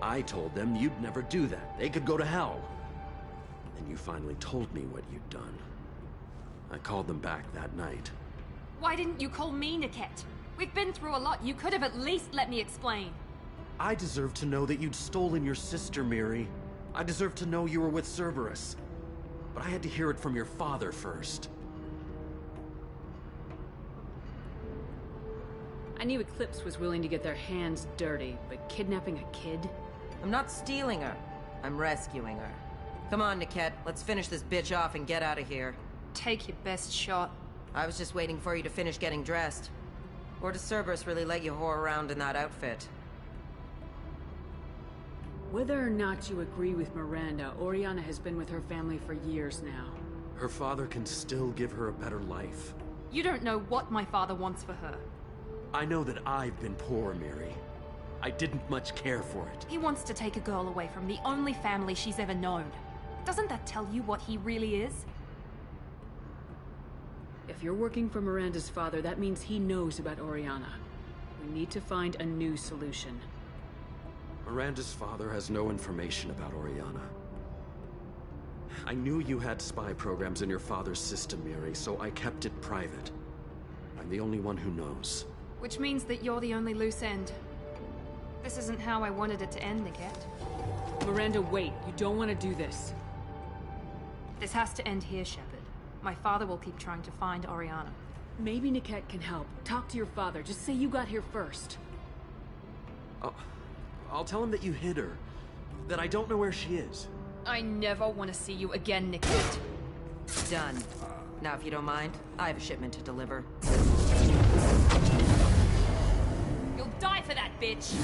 I told them you'd never do that. They could go to hell. Then you finally told me what you'd done. I called them back that night. Why didn't you call me, Niket? We've been through a lot. You could have at least let me explain. I deserve to know that you'd stolen your sister, Miri. I deserve to know you were with Cerberus. But I had to hear it from your father first. I knew Eclipse was willing to get their hands dirty, but kidnapping a kid? I'm not stealing her. I'm rescuing her. Come on, Niket. Let's finish this bitch off and get out of here. Take your best shot. I was just waiting for you to finish getting dressed. Or does Cerberus really let you whore around in that outfit? Whether or not you agree with Miranda, Oriana has been with her family for years now. Her father can still give her a better life. You don't know what my father wants for her. I know that I've been poor, Miri. I didn't much care for it. He wants to take a girl away from the only family she's ever known. Doesn't that tell you what he really is? If you're working for Miranda's father, that means he knows about Oriana. We need to find a new solution. Miranda's father has no information about Oriana. I knew you had spy programs in your father's system, Miri, so I kept it private. I'm the only one who knows. Which means that you're the only loose end. This isn't how I wanted it to end, Niket. Miranda, wait. You don't want to do this. This has to end here, Shepard. My father will keep trying to find Oriana. Maybe Niket can help. Talk to your father. Just say you got here first. I'll tell him that you hid her. That I don't know where she is. I never want to see you again, Niket. Done. Now, if you don't mind, I have a shipment to deliver. You'll die for that, bitch!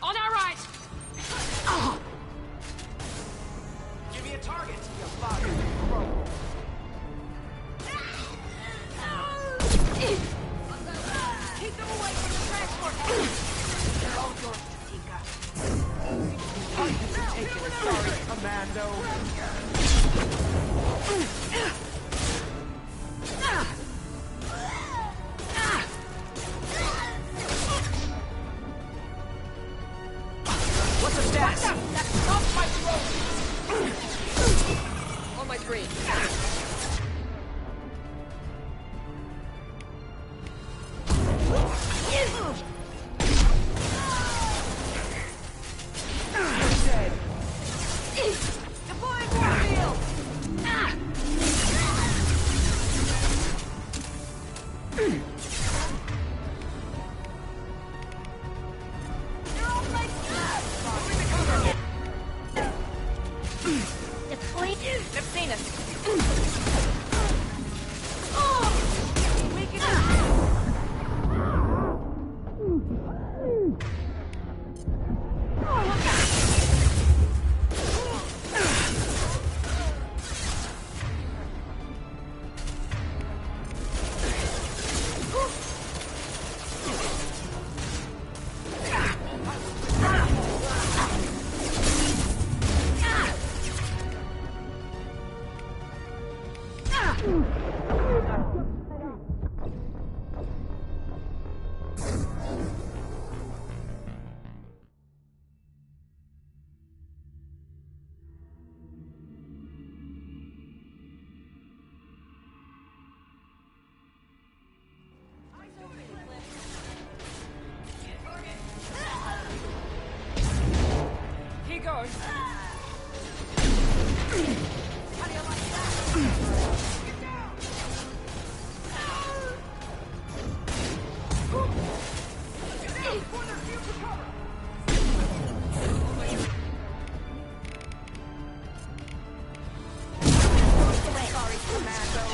On our right! Oh. Give me a target, you fucking crow. Keep them away from the transport! They're all yours, Jessica. Are you taking it? Sorry, Commando. He goes. How do you like that? Get down! Get down before their fields recover! Sorry, Commando.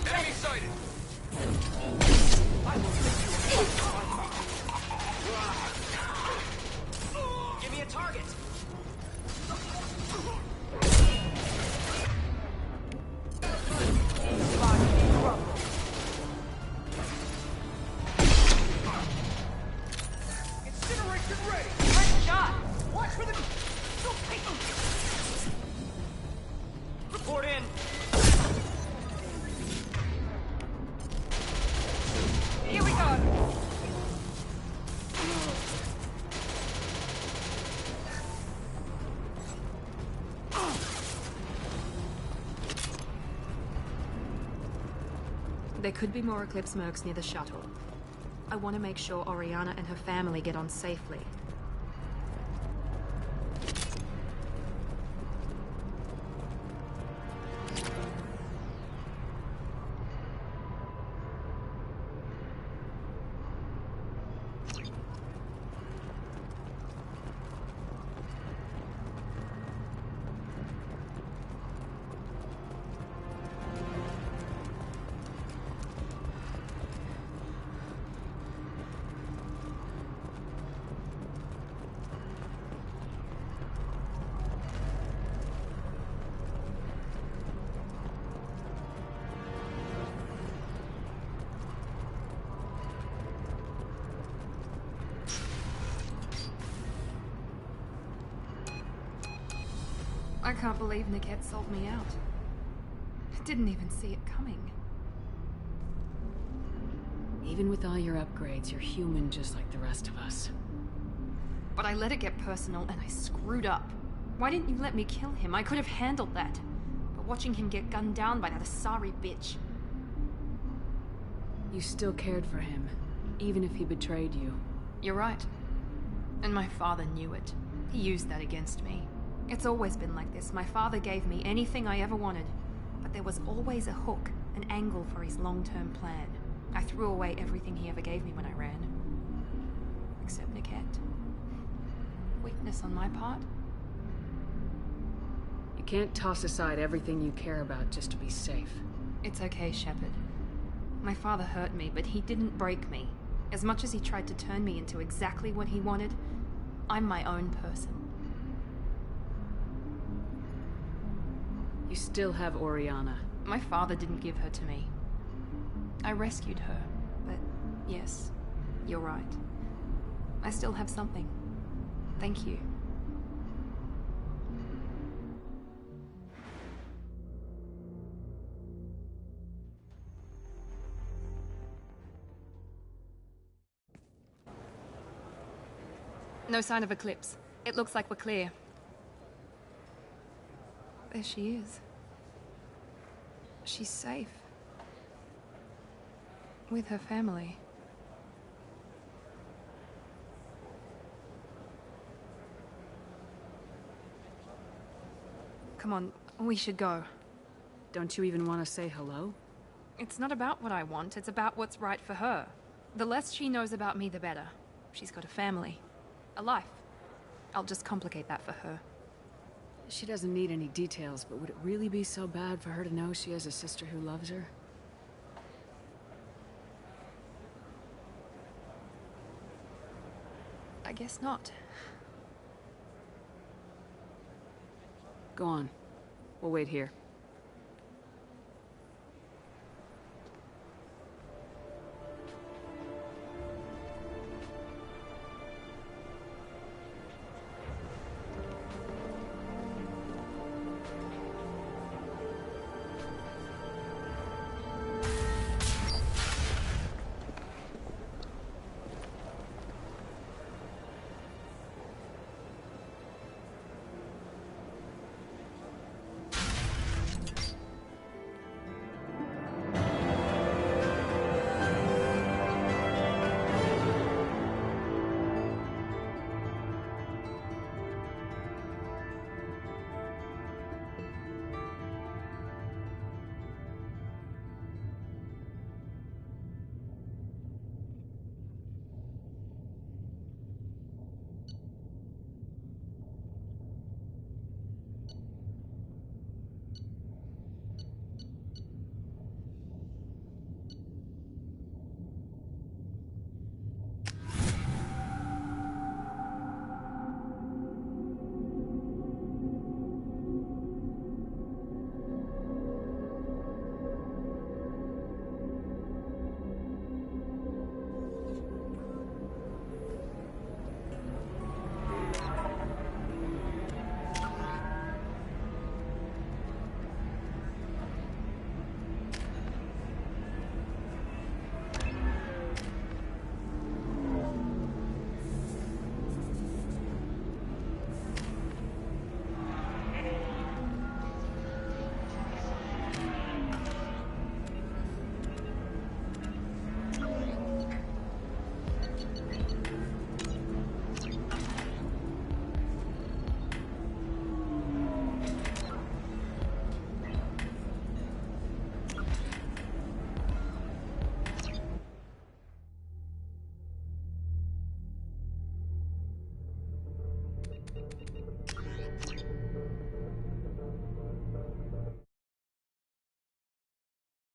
Enemy sighted! Give me a target! Incineration ready! Nice shot! Watch for the... Report in! Here we go! There could be more Eclipse mercs near the shuttle. I want to make sure Oriana and her family get on safely. I can't believe Niket sold me out. I didn't even see it coming. Even with all your upgrades, you're human just like the rest of us. But I let it get personal and I screwed up. Why didn't you let me kill him? I could have handled that. But watching him get gunned down by that Asari bitch... You still cared for him, even if he betrayed you. You're right. And my father knew it. He used that against me. It's always been like this. My father gave me anything I ever wanted. But there was always a hook, an angle for his long-term plan. I threw away everything he ever gave me when I ran. Except Niket. Weakness on my part? You can't toss aside everything you care about just to be safe. It's okay, Shepard. My father hurt me, but he didn't break me. As much as he tried to turn me into exactly what he wanted, I'm my own person. You still have Oriana. My father didn't give her to me. I rescued her, but yes, you're right. I still have something. Thank you. No sign of Eclipse. It looks like we're clear. There she is. She's safe. With her family. Come on, we should go. Don't you even want to say hello? It's not about what I want, it's about what's right for her. The less she knows about me, the better. She's got a family. A life. I'll just complicate that for her. She doesn't need any details, but would it really be so bad for her to know she has a sister who loves her? I guess not. Go on. We'll wait here.